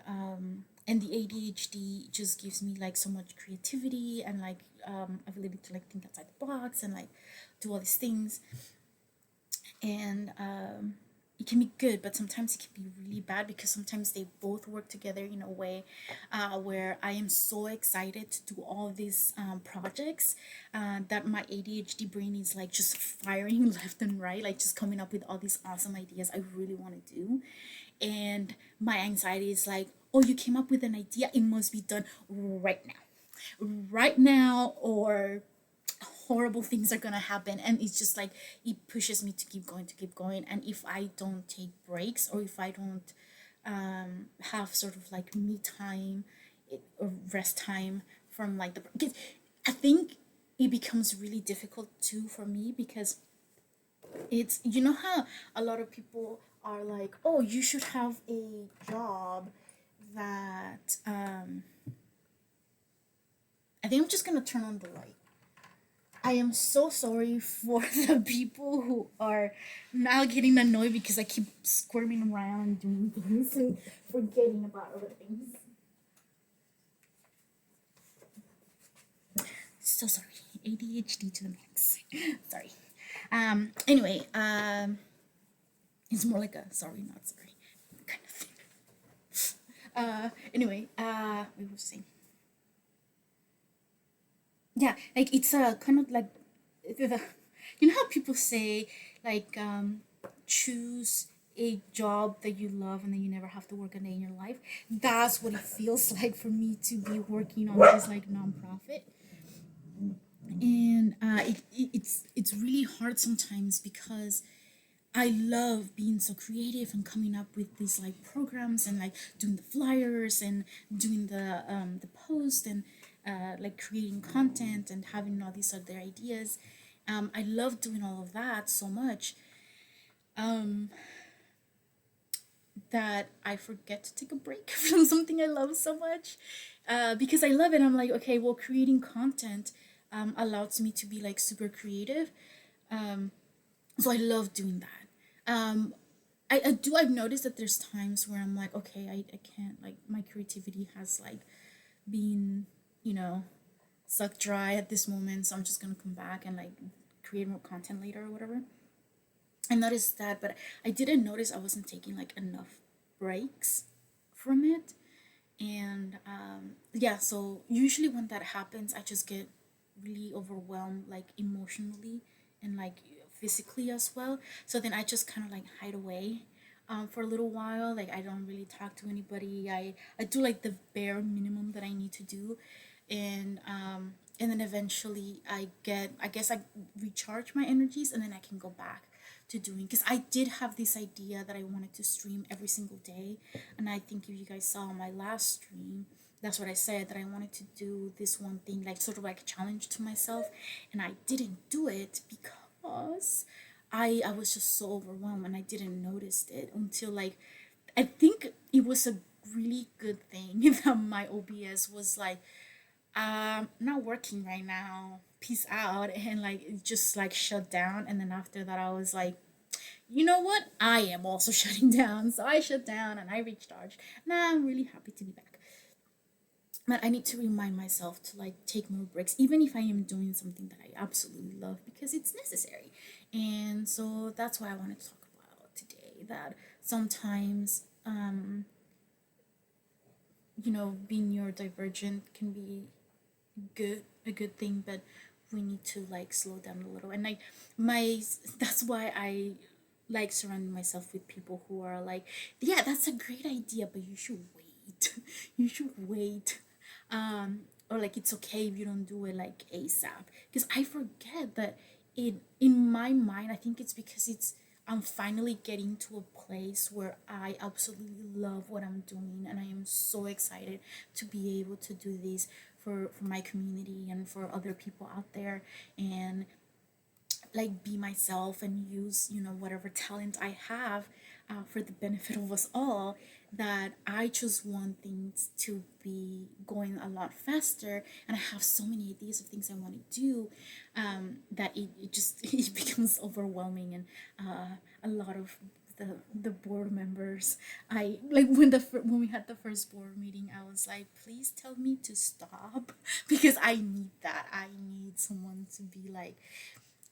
the ADHD just gives me like so much creativity and like ability to like think outside the box and like do all these things. And it can be good, but sometimes it can be really bad because sometimes they both work together in a way where I am so excited to do all these projects that my ADHD brain is like just firing left and right, like just coming up with all these awesome ideas I really want to do. And my anxiety is like, oh, you came up with an idea, it must be done right now, or horrible things are gonna happen. And it's just like it pushes me to keep going, and if I don't take breaks, or if I don't have sort of like me time, or rest time from like the because I think it becomes really difficult too for me, because it's, how a lot of people are like, oh, you should have a job that I think I'm just gonna turn on the light. I am so sorry for the people who are now getting annoyed because I keep squirming around and doing things and forgetting about other things. So sorry. ADHD to the max. Sorry. Anyway, it's more like a sorry, not sorry kind of thing. Anyway, we were saying, yeah, like it's a kind of like the, how people say like choose a job that you love and then you never have to work a day in your life. That's what it feels like for me to be working on this like nonprofit. And it's really hard sometimes because I love being so creative and coming up with these like programs and like doing the flyers and doing the post and like creating content and having all these other ideas. I love doing all of that so much that I forget to take a break from something I love so much, because I love it. I'm like, okay, well, creating content allows me to be like super creative. So I love doing that. I've noticed that there's times where I'm like, okay, I can't, like, my creativity has like been, you know, sucked dry at this moment, so I'm just gonna come back and like create more content later or whatever. I noticed that, but I didn't notice I wasn't taking like enough breaks from it. And yeah, so usually when that happens, I just get really overwhelmed, like emotionally and like physically as well. So then I just kind of like hide away for a little while. Like I don't really talk to anybody. I do like the bare minimum that I need to do, and then eventually I guess I recharge my energies, and then I can go back to doing, because I did have this idea that I wanted to stream every single day. And I think if you guys saw my last stream, that's what I said, that I wanted to do this one thing, like sort of like a challenge to myself. And I didn't do it because I was just so overwhelmed, and I didn't notice it until like, I think it was a really good thing that my OBS was like, not working right now, peace out, and like it just like shut down. And then after that I was like, you know what, I am also shutting down. So I shut down and I recharged. Now I'm really happy to be back, but I need to remind myself to like take more breaks, even if I am doing something that I absolutely love, because it's necessary. And so that's why I want to talk about today, that sometimes being neurodivergent can be a good thing, but we need to like slow down a little. And like my that's why I like surrounding myself with people who are like, yeah, that's a great idea, but you should wait. You should wait. Or like, it's okay if you don't do it like ASAP, because I forget that in my mind, I think it's because it's I'm finally getting to a place where I absolutely love what I'm doing, and I am so excited to be able to do this for my community and for other people out there, and like be myself and use whatever talent I have for the benefit of us all. That I just want things to be going a lot faster, and I have so many ideas of things I want to do, that it just it becomes overwhelming. And a lot of the board members, I like when we had the first board meeting, I was like, please tell me to stop because I need that. I need someone to be like,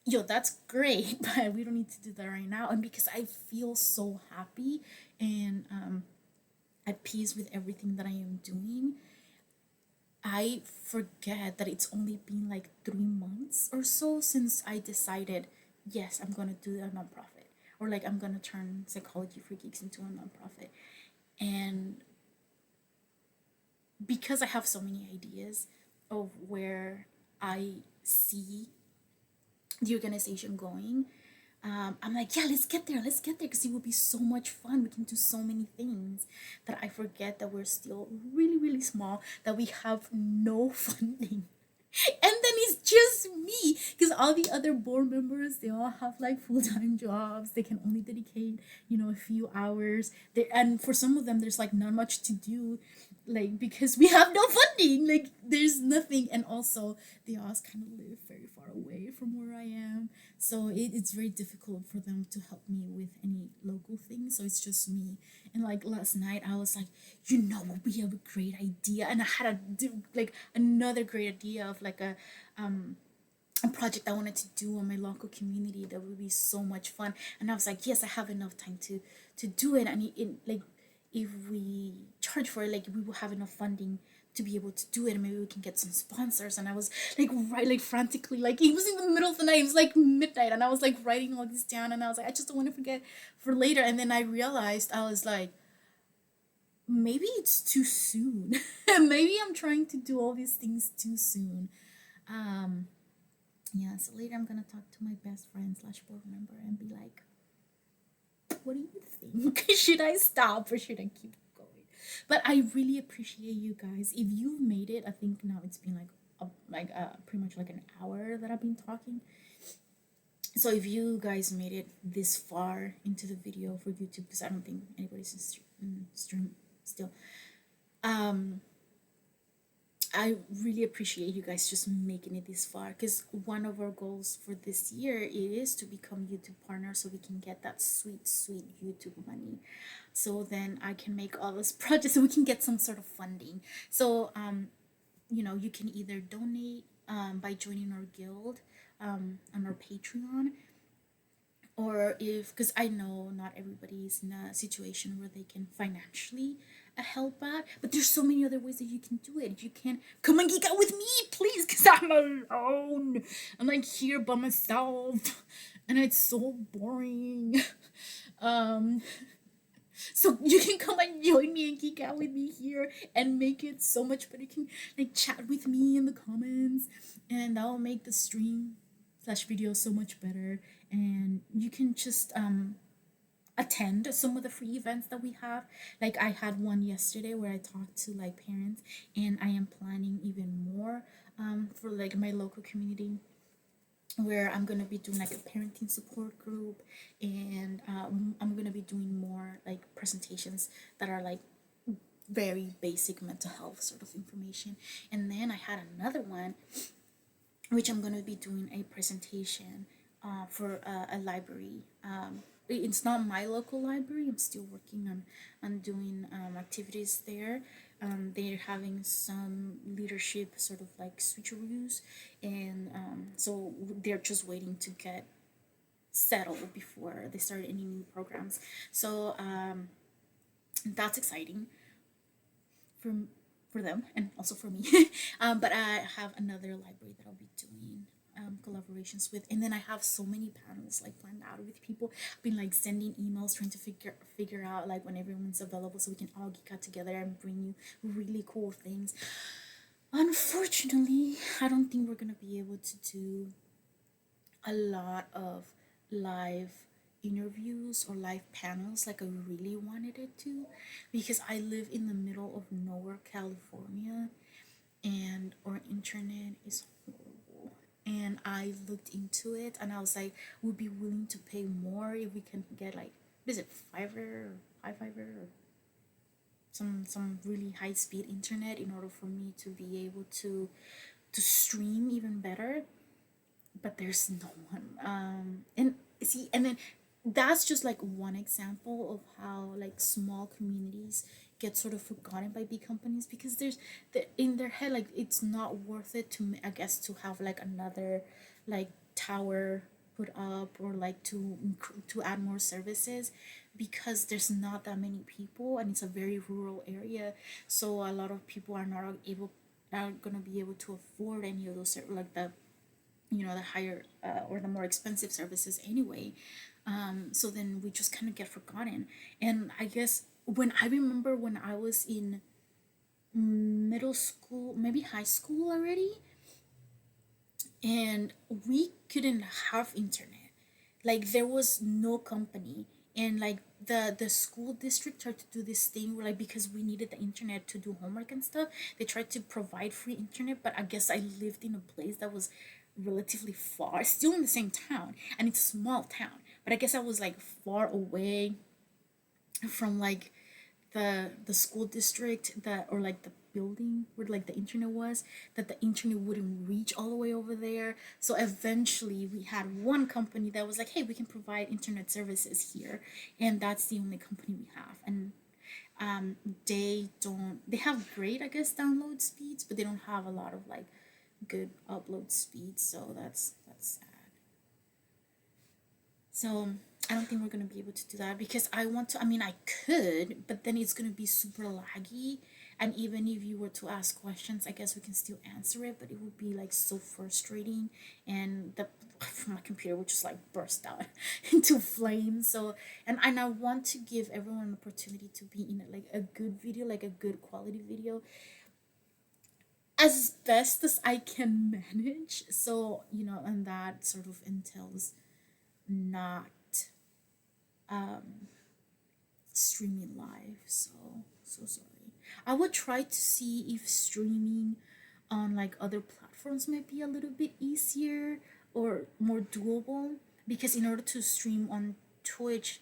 yo, that's great, but we don't need to do that right now. And because I feel so happy and at peace with everything that I am doing, I forget that it's only been like 3 months or so since I decided, yes, I'm gonna do a nonprofit, or like I'm gonna turn Psychology for Geeks into a nonprofit. And because I have so many ideas of where I see the organization going, I'm like, yeah, let's get there, because it will be so much fun. We can do so many things that I forget that we're still really, really small, that we have no funding. And then it's just me, because all the other board members, they all have like full-time jobs. They can only dedicate a few hours there, and for some of them there's like not much to do, like because we have no funding, like there's nothing. And also they all kind of live very far away from where I am, so it's very difficult for them to help me with any local things. So it's just me. And like last night I was like, we have a great idea, and I had like another great idea of like a project I wanted to do on my local community that would be so much fun. And I was like, yes, I have enough time to do it. And like, if we charge for it, like we will have enough funding to be able to do it, and maybe we can get some sponsors. And I was like, like frantically, like it was in the middle of the night, it was like midnight, and I was like writing all this down, and I was like, I just don't want to forget for later. And then I realized, I was like, maybe it's too soon. Maybe I'm trying to do all these things too soon. Yeah, so later I'm gonna talk to my best friend slash board member and be like, what do you think? Should I stop or should I keep going? But I really appreciate you guys. If you've made it, I think now it's been like pretty much like an hour that I've been talking. So if you guys made it this far into the video for YouTube, because I don't think anybody's in stream still, I really appreciate you guys just making it this far, because one of our goals for this year is to become YouTube partners, so we can get that sweet, sweet YouTube money. So then I can make all this projects, so we can get some sort of funding. So you can either donate by joining our guild on our Patreon, or if, because I know not everybody's in a situation where they can financially help out, but there's so many other ways that you can do it. You can come and geek out with me, please, because I'm alone. I'm like here by myself, and it's so boring. um so you can come and join me and geek out with me here and make it so much better. You can like chat with me in the comments, and that'll make the stream slash video so much better. And you can just attend some of the free events that we have. Like I had one yesterday where I talked to like parents, and I am planning even more for like my local community, where I'm gonna be doing like a parenting support group, and I'm gonna be doing more like presentations that are like very basic mental health sort of information. And then I had another one which I'm gonna be doing a presentation for a library. It's not my local library. I'm still working on doing activities there. They're having some leadership sort of like switcheroos, and so they're just waiting to get settled before they start any new programs. So that's exciting for for them and also for me. But I have another library that I'll be doing collaborations with, and then I have so many panels like planned out with people. I've been like sending emails trying to figure out like when everyone's available so we can all geek out together and bring you really cool things. Unfortunately, I don't think we're gonna be able to do a lot of live interviews or live panels like I really wanted it to, because I live in the middle of nowhere, California, and our internet is horrible. And I looked into it and I was like, we'd be willing to pay more if we can get like, is it Fiverr or Fiverr or some really high speed internet in order for me to be able to stream even better. But there's no one. And see, and then that's just like one example of how like small communities get sort of forgotten by big companies, because there's in their head like it's not worth it to I guess to have like another like tower put up, or like to add more services, because there's not that many people and it's a very rural area. So a lot of people are gonna be able to afford any of those like the higher or the more expensive services anyway. So then we just kind of get forgotten. And I guess when I remember when I was in middle school, maybe high school already, and we couldn't have internet. Like there was no company, and like the school district tried to do this thing where like because we needed the internet to do homework and stuff, they tried to provide free internet. But I guess I lived in a place that was relatively far, still in the same town, and it's a small town, but I guess I was like far away from like the school district, that or like the building where like the internet was, that the internet wouldn't reach all the way over there. So eventually we had one company that was like, hey, we can provide internet services here, and that's the only company we have. And they have great, I guess, download speeds, but they don't have a lot of like good upload speeds. So that's sad. So I don't think we're gonna be able to do that, because I want to. I mean, I could, but then it's gonna be super laggy. And even if you were to ask questions, I guess we can still answer it, but it would be like so frustrating, and the my computer would just like burst out into flames. So and I want to give everyone an opportunity to be in like a good video, like a good quality video, as best as I can manage. So and that sort of entails not streaming live. So sorry. I would try to see if streaming on like other platforms might be a little bit easier or more doable, because in order to stream on Twitch,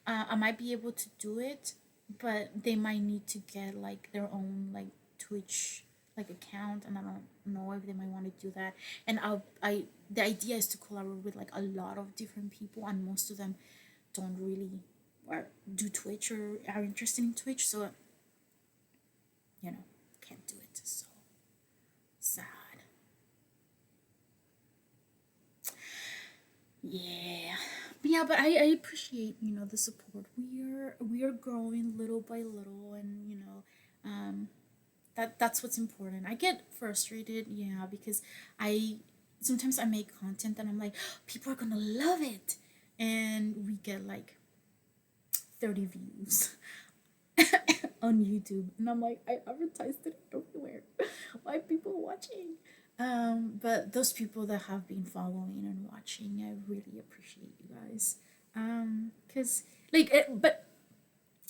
I might be able to do it, but they might need to get like their own like Twitch like account, and I don't know if they might want to do that. And I the idea is to collaborate with like a lot of different people, and most of them don't really or do Twitch or are interested in Twitch, so you know can't do it. So Yeah. But yeah, but I appreciate, the support. We are growing little by little, and that's what's important. I get frustrated, yeah, because I sometimes I make content and I'm like, people are gonna love it, and we get like 30 views on YouTube, and I'm like, I advertised it everywhere. Why are people watching? But those people that have been following and watching, I really appreciate you guys. Cause like, but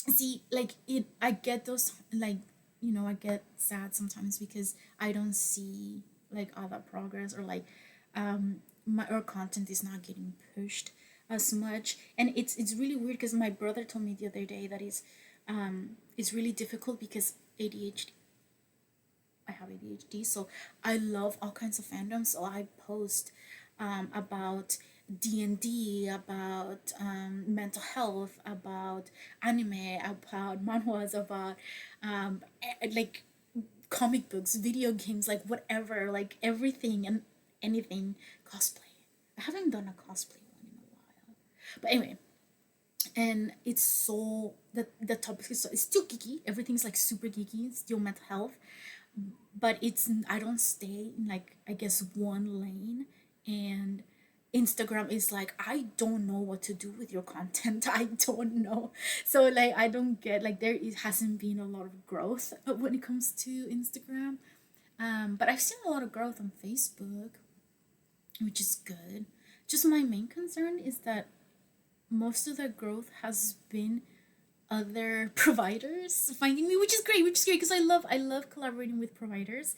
see, like I get those, like, I get sad sometimes because I don't see like other progress, or like my our content is not getting pushed as much. And it's really weird because my brother told me the other day that it's really difficult because ADHD. I have ADHD, so I love all kinds of fandoms. So I post about D&D, about mental health, about anime, about manhwas, about like comic books, video games, like whatever, like everything and anything cosplay. I haven't done a cosplay one in a while, but anyway, and it's so the topic is it's still geeky. Everything's like super geeky. It's still mental health, but I don't stay in, like, I guess, one lane. And Instagram is like, I don't know what to do with your content. I don't know. So like I don't get, like, there it hasn't been a lot of growth when it comes to Instagram. But I've seen a lot of growth on Facebook, which is good. Just my main concern is that most of the growth has been other providers finding me, which is great because I love collaborating with providers,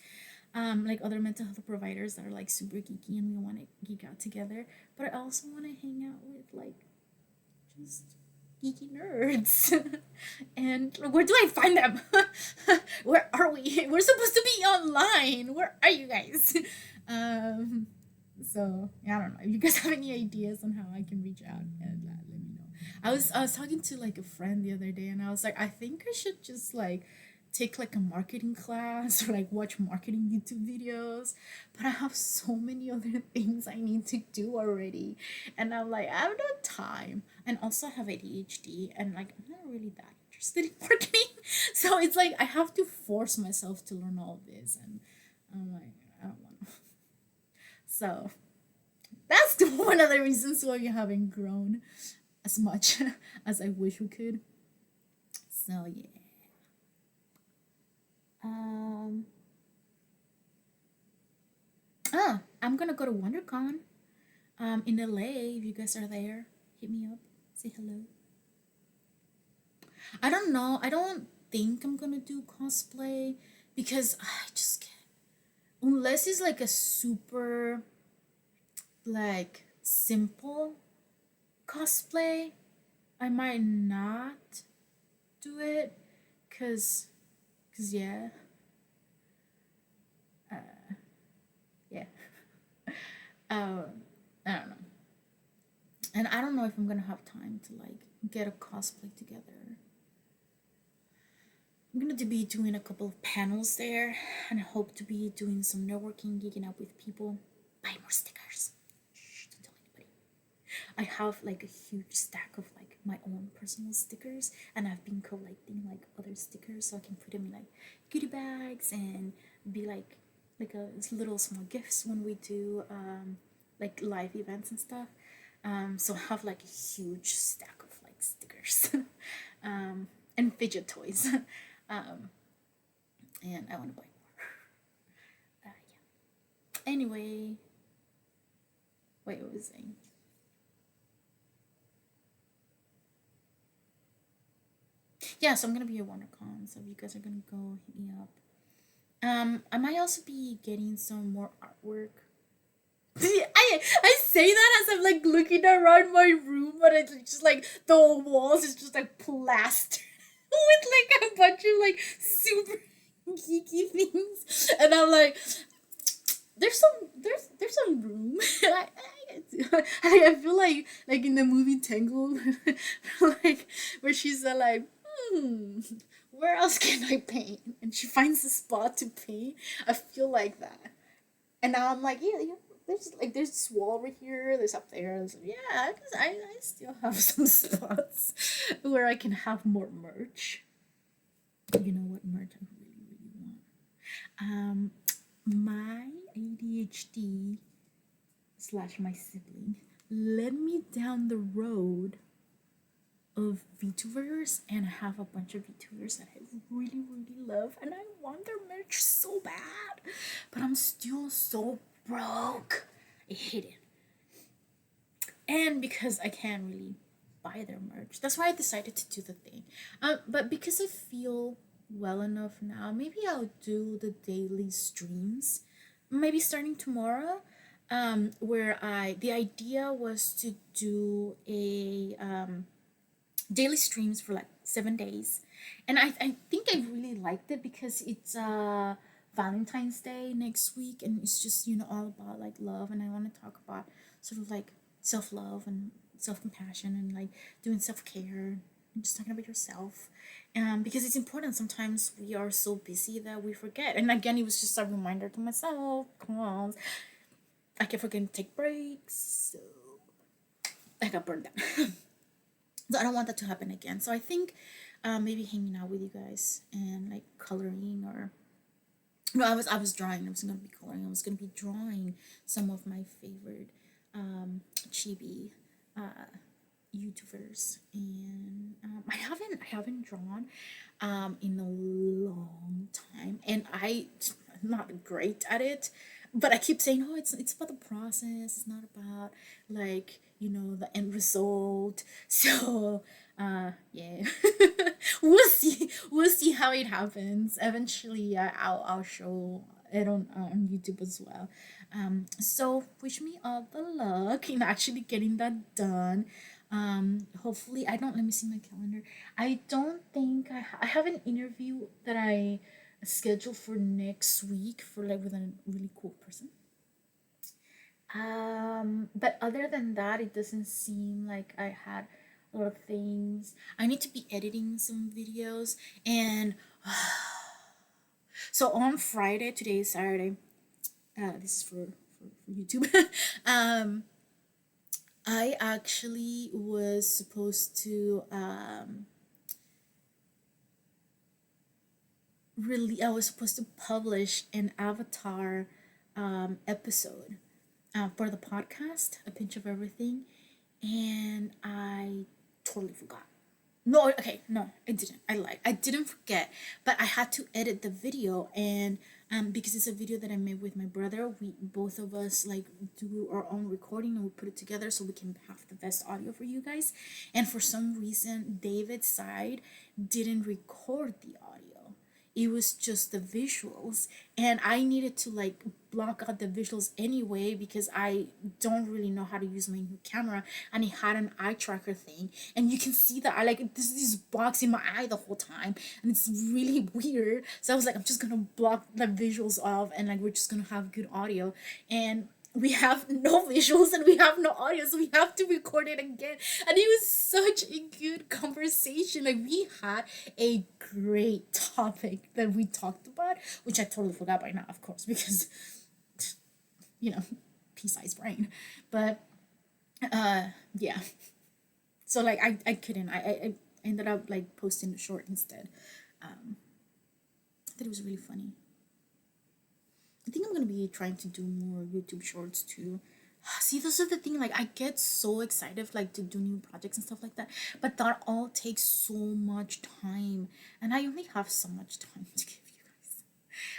like other mental health providers that are like super geeky and we want to geek out together. But I also want to hang out with like just geeky nerds. And where do I find them? Where are we? We're supposed to be online. Where are you guys? um so yeah, I don't know if you guys have any ideas on how I can reach out, and let me know. I was talking to like a friend the other day, and I was like, I think I should just like take like a marketing class or like watch marketing YouTube videos, but I have so many other things I need to do already, and I'm like, I have no time. And also I have ADHD, and like I'm not really that interested in marketing, so it's like I have to force myself to learn all this, and I'm like, I don't want to. So that's the one of the reasons why we haven't grown as much as I wish we could. So yeah. Um. I'm gonna go to WonderCon. In LA. If you guys are there, hit me up. Say hello. I don't know. I don't think I'm gonna do cosplay because I just can't. Unless it's like a super like simple cosplay, I might not do it, cause yeah, yeah. Um, I don't know, and I don't know if I'm gonna have time to like get a cosplay together. I'm gonna be doing a couple of panels there, and I hope to be doing some networking, geeking out with people. Buy more stickers. Shh, don't tell anybody. I have like a huge stack of like my own personal stickers, and I've been collecting like other stickers so I can put them in like goodie bags and be like a little small gifts when we do like live events and stuff. So I have like a huge stack of like stickers, and fidget toys. um, and I want to buy more. Yeah. Anyway, wait, what was I saying? Yeah, so I'm gonna be at WonderCon. So if you guys are gonna go, hit me up. I might also be getting some more artwork. I say that as I'm like looking around my room, but it's just like the walls is just like plastered with like a bunch of like super geeky things, and I'm like, there's some room. I feel like in the movie Tangled, like where she's like, hmm, where else can I paint? And she finds a spot to paint. I feel like that, and now I'm like, yeah, yeah. there's this wall over here, there's up there. Yeah, because I still have some spots where I can have more merch. You know what merch I really really want? Um, my ADHD slash my sibling led me down the road of VTubers, and I have a bunch of VTubers that I really really love, and I want their merch so bad, but I'm still so broke. I hate it. And because I can't really buy their merch, that's why I decided to do the thing. But because I feel well enough now, maybe I'll do the daily streams. Maybe starting tomorrow, where I the idea was to do a daily streams for like 7 days, and I think I really liked it because it's Valentine's Day next week, and it's just all about like love, and I want to talk about sort of like self love and self compassion and like doing self care and just talking about yourself, because it's important. Sometimes we are so busy that we forget, and again, it was just a reminder to myself. Come on, I kept forgetting to take breaks, so I got burned out. So I don't want that to happen again. So I think maybe hanging out with you guys and like coloring or no, I was drawing. I wasn't gonna be coloring. I was gonna be drawing some of my favorite chibi YouTubers, and I haven't drawn in a long time, and I'm not great at it, but I keep saying, oh, it's about the process. It's not about like the end result. So yeah, we'll see how it happens. Eventually, I'll show it on YouTube as well. So wish me all the luck in actually getting that done. Hopefully, I don't. Let me see my calendar. I don't think I have an interview that I scheduled for next week for like with a really cool person. But other than that, it doesn't seem like I had a lot of things. I need to be editing some videos, and so on Friday, today is Saturday. This is for YouTube. um, I actually was supposed to really I was supposed to publish an Avatar episode for the podcast, A Pinch of Everything, and I totally forgot. No, okay, no, I didn't. I lied. I didn't forget, but I had to edit the video, and because it's a video that I made with my brother, we both of us like do our own recording and we put it together so we can have the best audio for you guys. And for some reason, David's side didn't record the audio. It was just the visuals, and I needed to like block out the visuals anyway because I don't really know how to use my new camera, and it had an eye tracker thing, and you can see that I like this box in my eye the whole time, and it's really weird. So I was like, I'm just gonna block the visuals off, and like we're just gonna have good audio. And we have no visuals and we have no audio, so we have to record it again. And it was such a good conversation. Like we had a great topic that we talked about, which I totally forgot by now, of course, because you know, pea-sized brain. But yeah. So like I couldn't. I ended up like posting the short instead. I thought it was really funny. I think I'm gonna be trying to do more YouTube shorts too. See, those are the thing. Like, I get so excited, like, to do new projects and stuff like that, but that all takes so much time, and I only have so much time to give you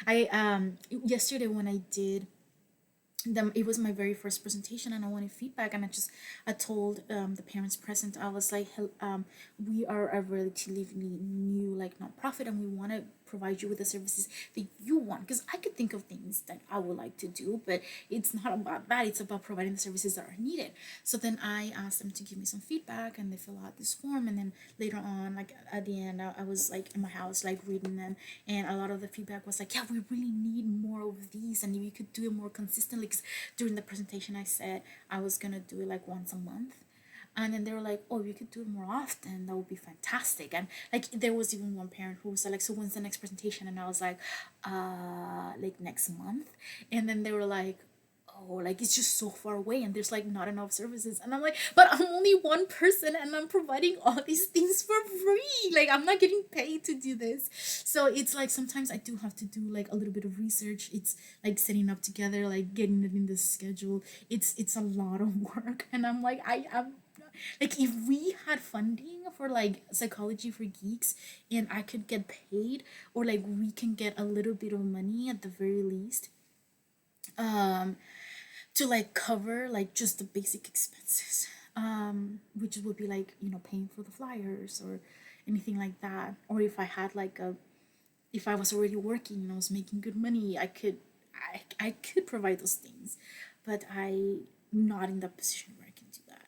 guys. Yesterday when I did them, it was my very first presentation, and I wanted feedback, and I told the parents present, I was like, we are a relatively new like nonprofit, and we want to provide you with the services that you want, because I could think of things that I would like to do, but it's not about that, it's about providing the services that are needed. So then I asked them to give me some feedback, and they fill out this form, and then later on, like at the end, I was like in my house like reading them, and a lot of the feedback was like, yeah, we really need more of these, and we could do it more consistently, because during the presentation I said I was gonna do it like once a month, and then they were like, oh, you could do it more often, that would be fantastic. And like there was even one parent who was like, so when's the next presentation? And I was like next month. And then they were like, like it's just so far away and there's like not enough services. And I'm like, but I'm only one person and I'm providing all these things for free. Like I'm not getting paid to do this. So it's like sometimes I do have to do like a little bit of research. It's like setting up together, like getting it in the schedule. It's a lot of work. And I'm like, I'm like, if we had funding for like psychology for geeks and I could get paid, or like we can get a little bit of money at the very least, um to like cover like just the basic expenses, which would be like, you know, paying for the flyers or anything like that. Or if I had like a, if I was already working and I was making good money, I could provide those things. But I'm not in that position where I can do that.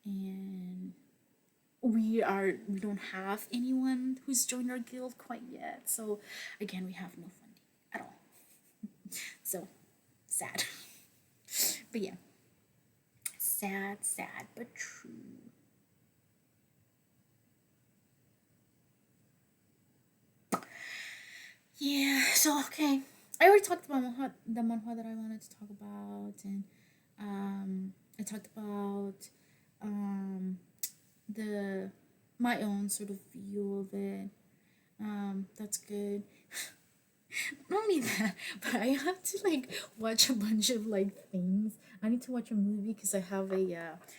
And we don't have anyone who's joined our guild quite yet. So again, we have no funding at all. So sad. But yeah, sad, sad, but true. Yeah, so okay. I already talked about the manhwa that I wanted to talk about, and I talked about um, the my own sort of view of it. That's good. Not only that, but I have to like watch a bunch of like things. I need to watch a movie because I have a.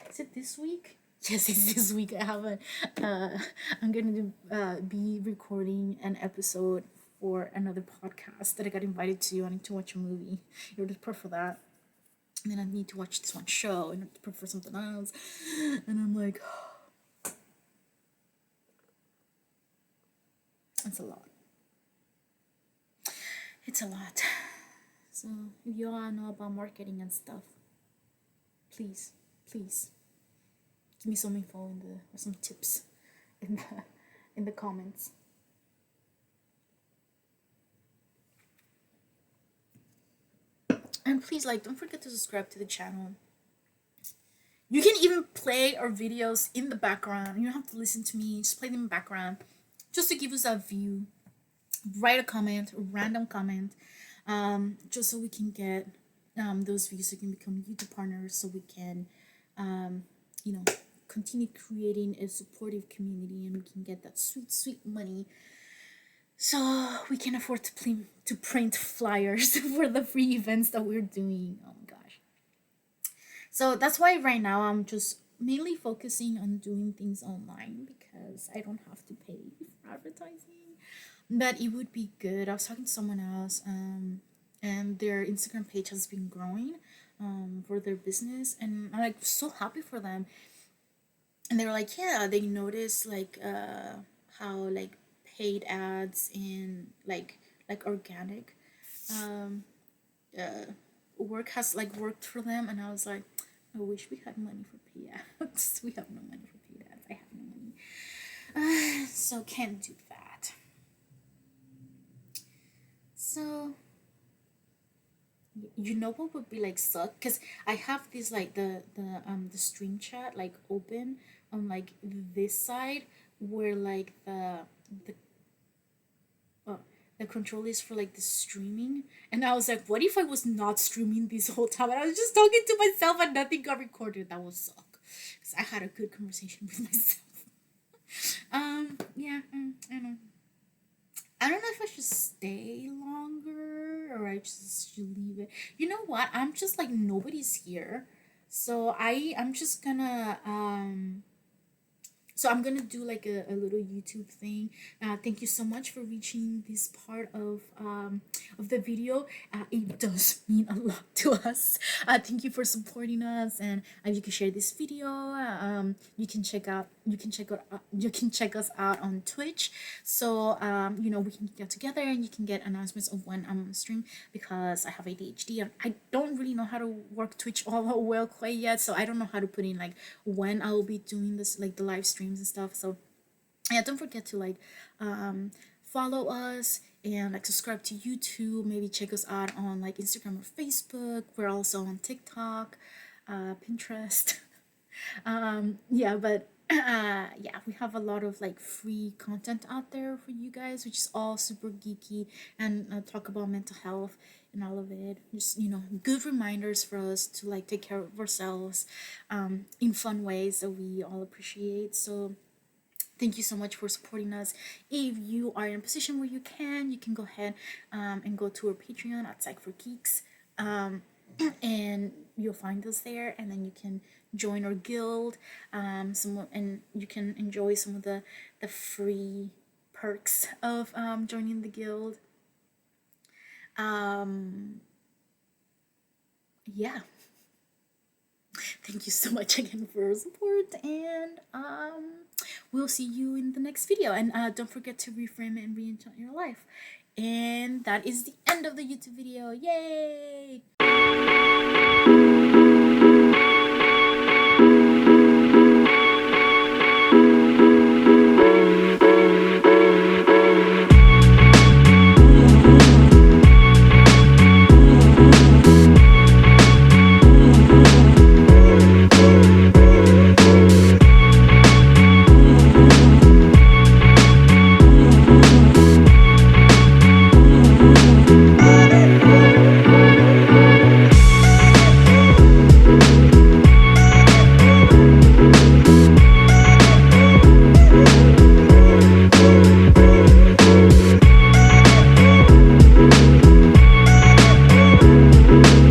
Is it this week? Yes, it's this week. I have a. I'm gonna be recording an episode for another podcast that I got invited to. I need to watch a movie. You're just prep for that. And then I need to watch this one show and prep for something else. And I'm like, it's a lot. It's a lot. So if you all know about marketing and stuff, please, please give me some info in the, or some tips in the comments. And please, like, don't forget to subscribe to the channel. You can even play our videos in the background. You don't have to listen to me. Just play them in the background, just to give us a view. Write a comment, a random comment, just so we can get those views. So we can become YouTube partners. So we can, you know, continue creating a supportive community, and we can get that sweet, sweet money. So we can afford to print flyers for the free events that we're doing. Oh my gosh. So that's why right now I'm just mainly focusing on doing things online because I don't have to pay for advertising. But it would be good. I was talking to someone else, and their Instagram page has been growing, for their business, and I'm like so happy for them. And they were like, yeah, they noticed like how like paid ads and like organic um work has like worked for them. And I was like, I wish we had money for paid ads. We have no money for paid ads. I have no money. So can't do that. So you know what would be like suck, because I have this like the stream chat like open on like this side, where like the uh, the control is for like the streaming. And I was like, what if I was not streaming this whole time and I was just talking to myself and nothing got recorded? That would suck, because I had a good conversation with myself. Yeah, I know. I don't know if I should stay longer or I just should leave it. You know what? I'm just like nobody's here. So I'm just gonna so I'm gonna do like a little YouTube thing. Thank you so much for reaching this part of the video. It does mean a lot to us. Thank you for supporting us, and you can share this video. You can check us out on Twitch. So you know, we can get together and you can get announcements of when I'm on stream, because I have ADHD and I don't really know how to work Twitch all well quite yet. So I don't know how to put in like when I will be doing this, like the live streams and stuff. So yeah, don't forget to like follow us and like subscribe to YouTube. Maybe check us out on like Instagram or Facebook. We're also on TikTok, Pinterest. Yeah, but yeah, we have a lot of like free content out there for you guys, which is all super geeky and talk about mental health and all of it. Just, good reminders for us to like take care of ourselves in fun ways that we all appreciate. So thank you so much for supporting us. If you are in a position where you can go ahead and go to our Patreon at Psych for Geeks. And you'll find us there, and then you can join our guild, and you can enjoy some of the free perks of joining the guild. Yeah, thank you so much again for your support, and we'll see you in the next video. And don't forget to reframe and re-enchant your life. And that is the end of the YouTube video. Yay!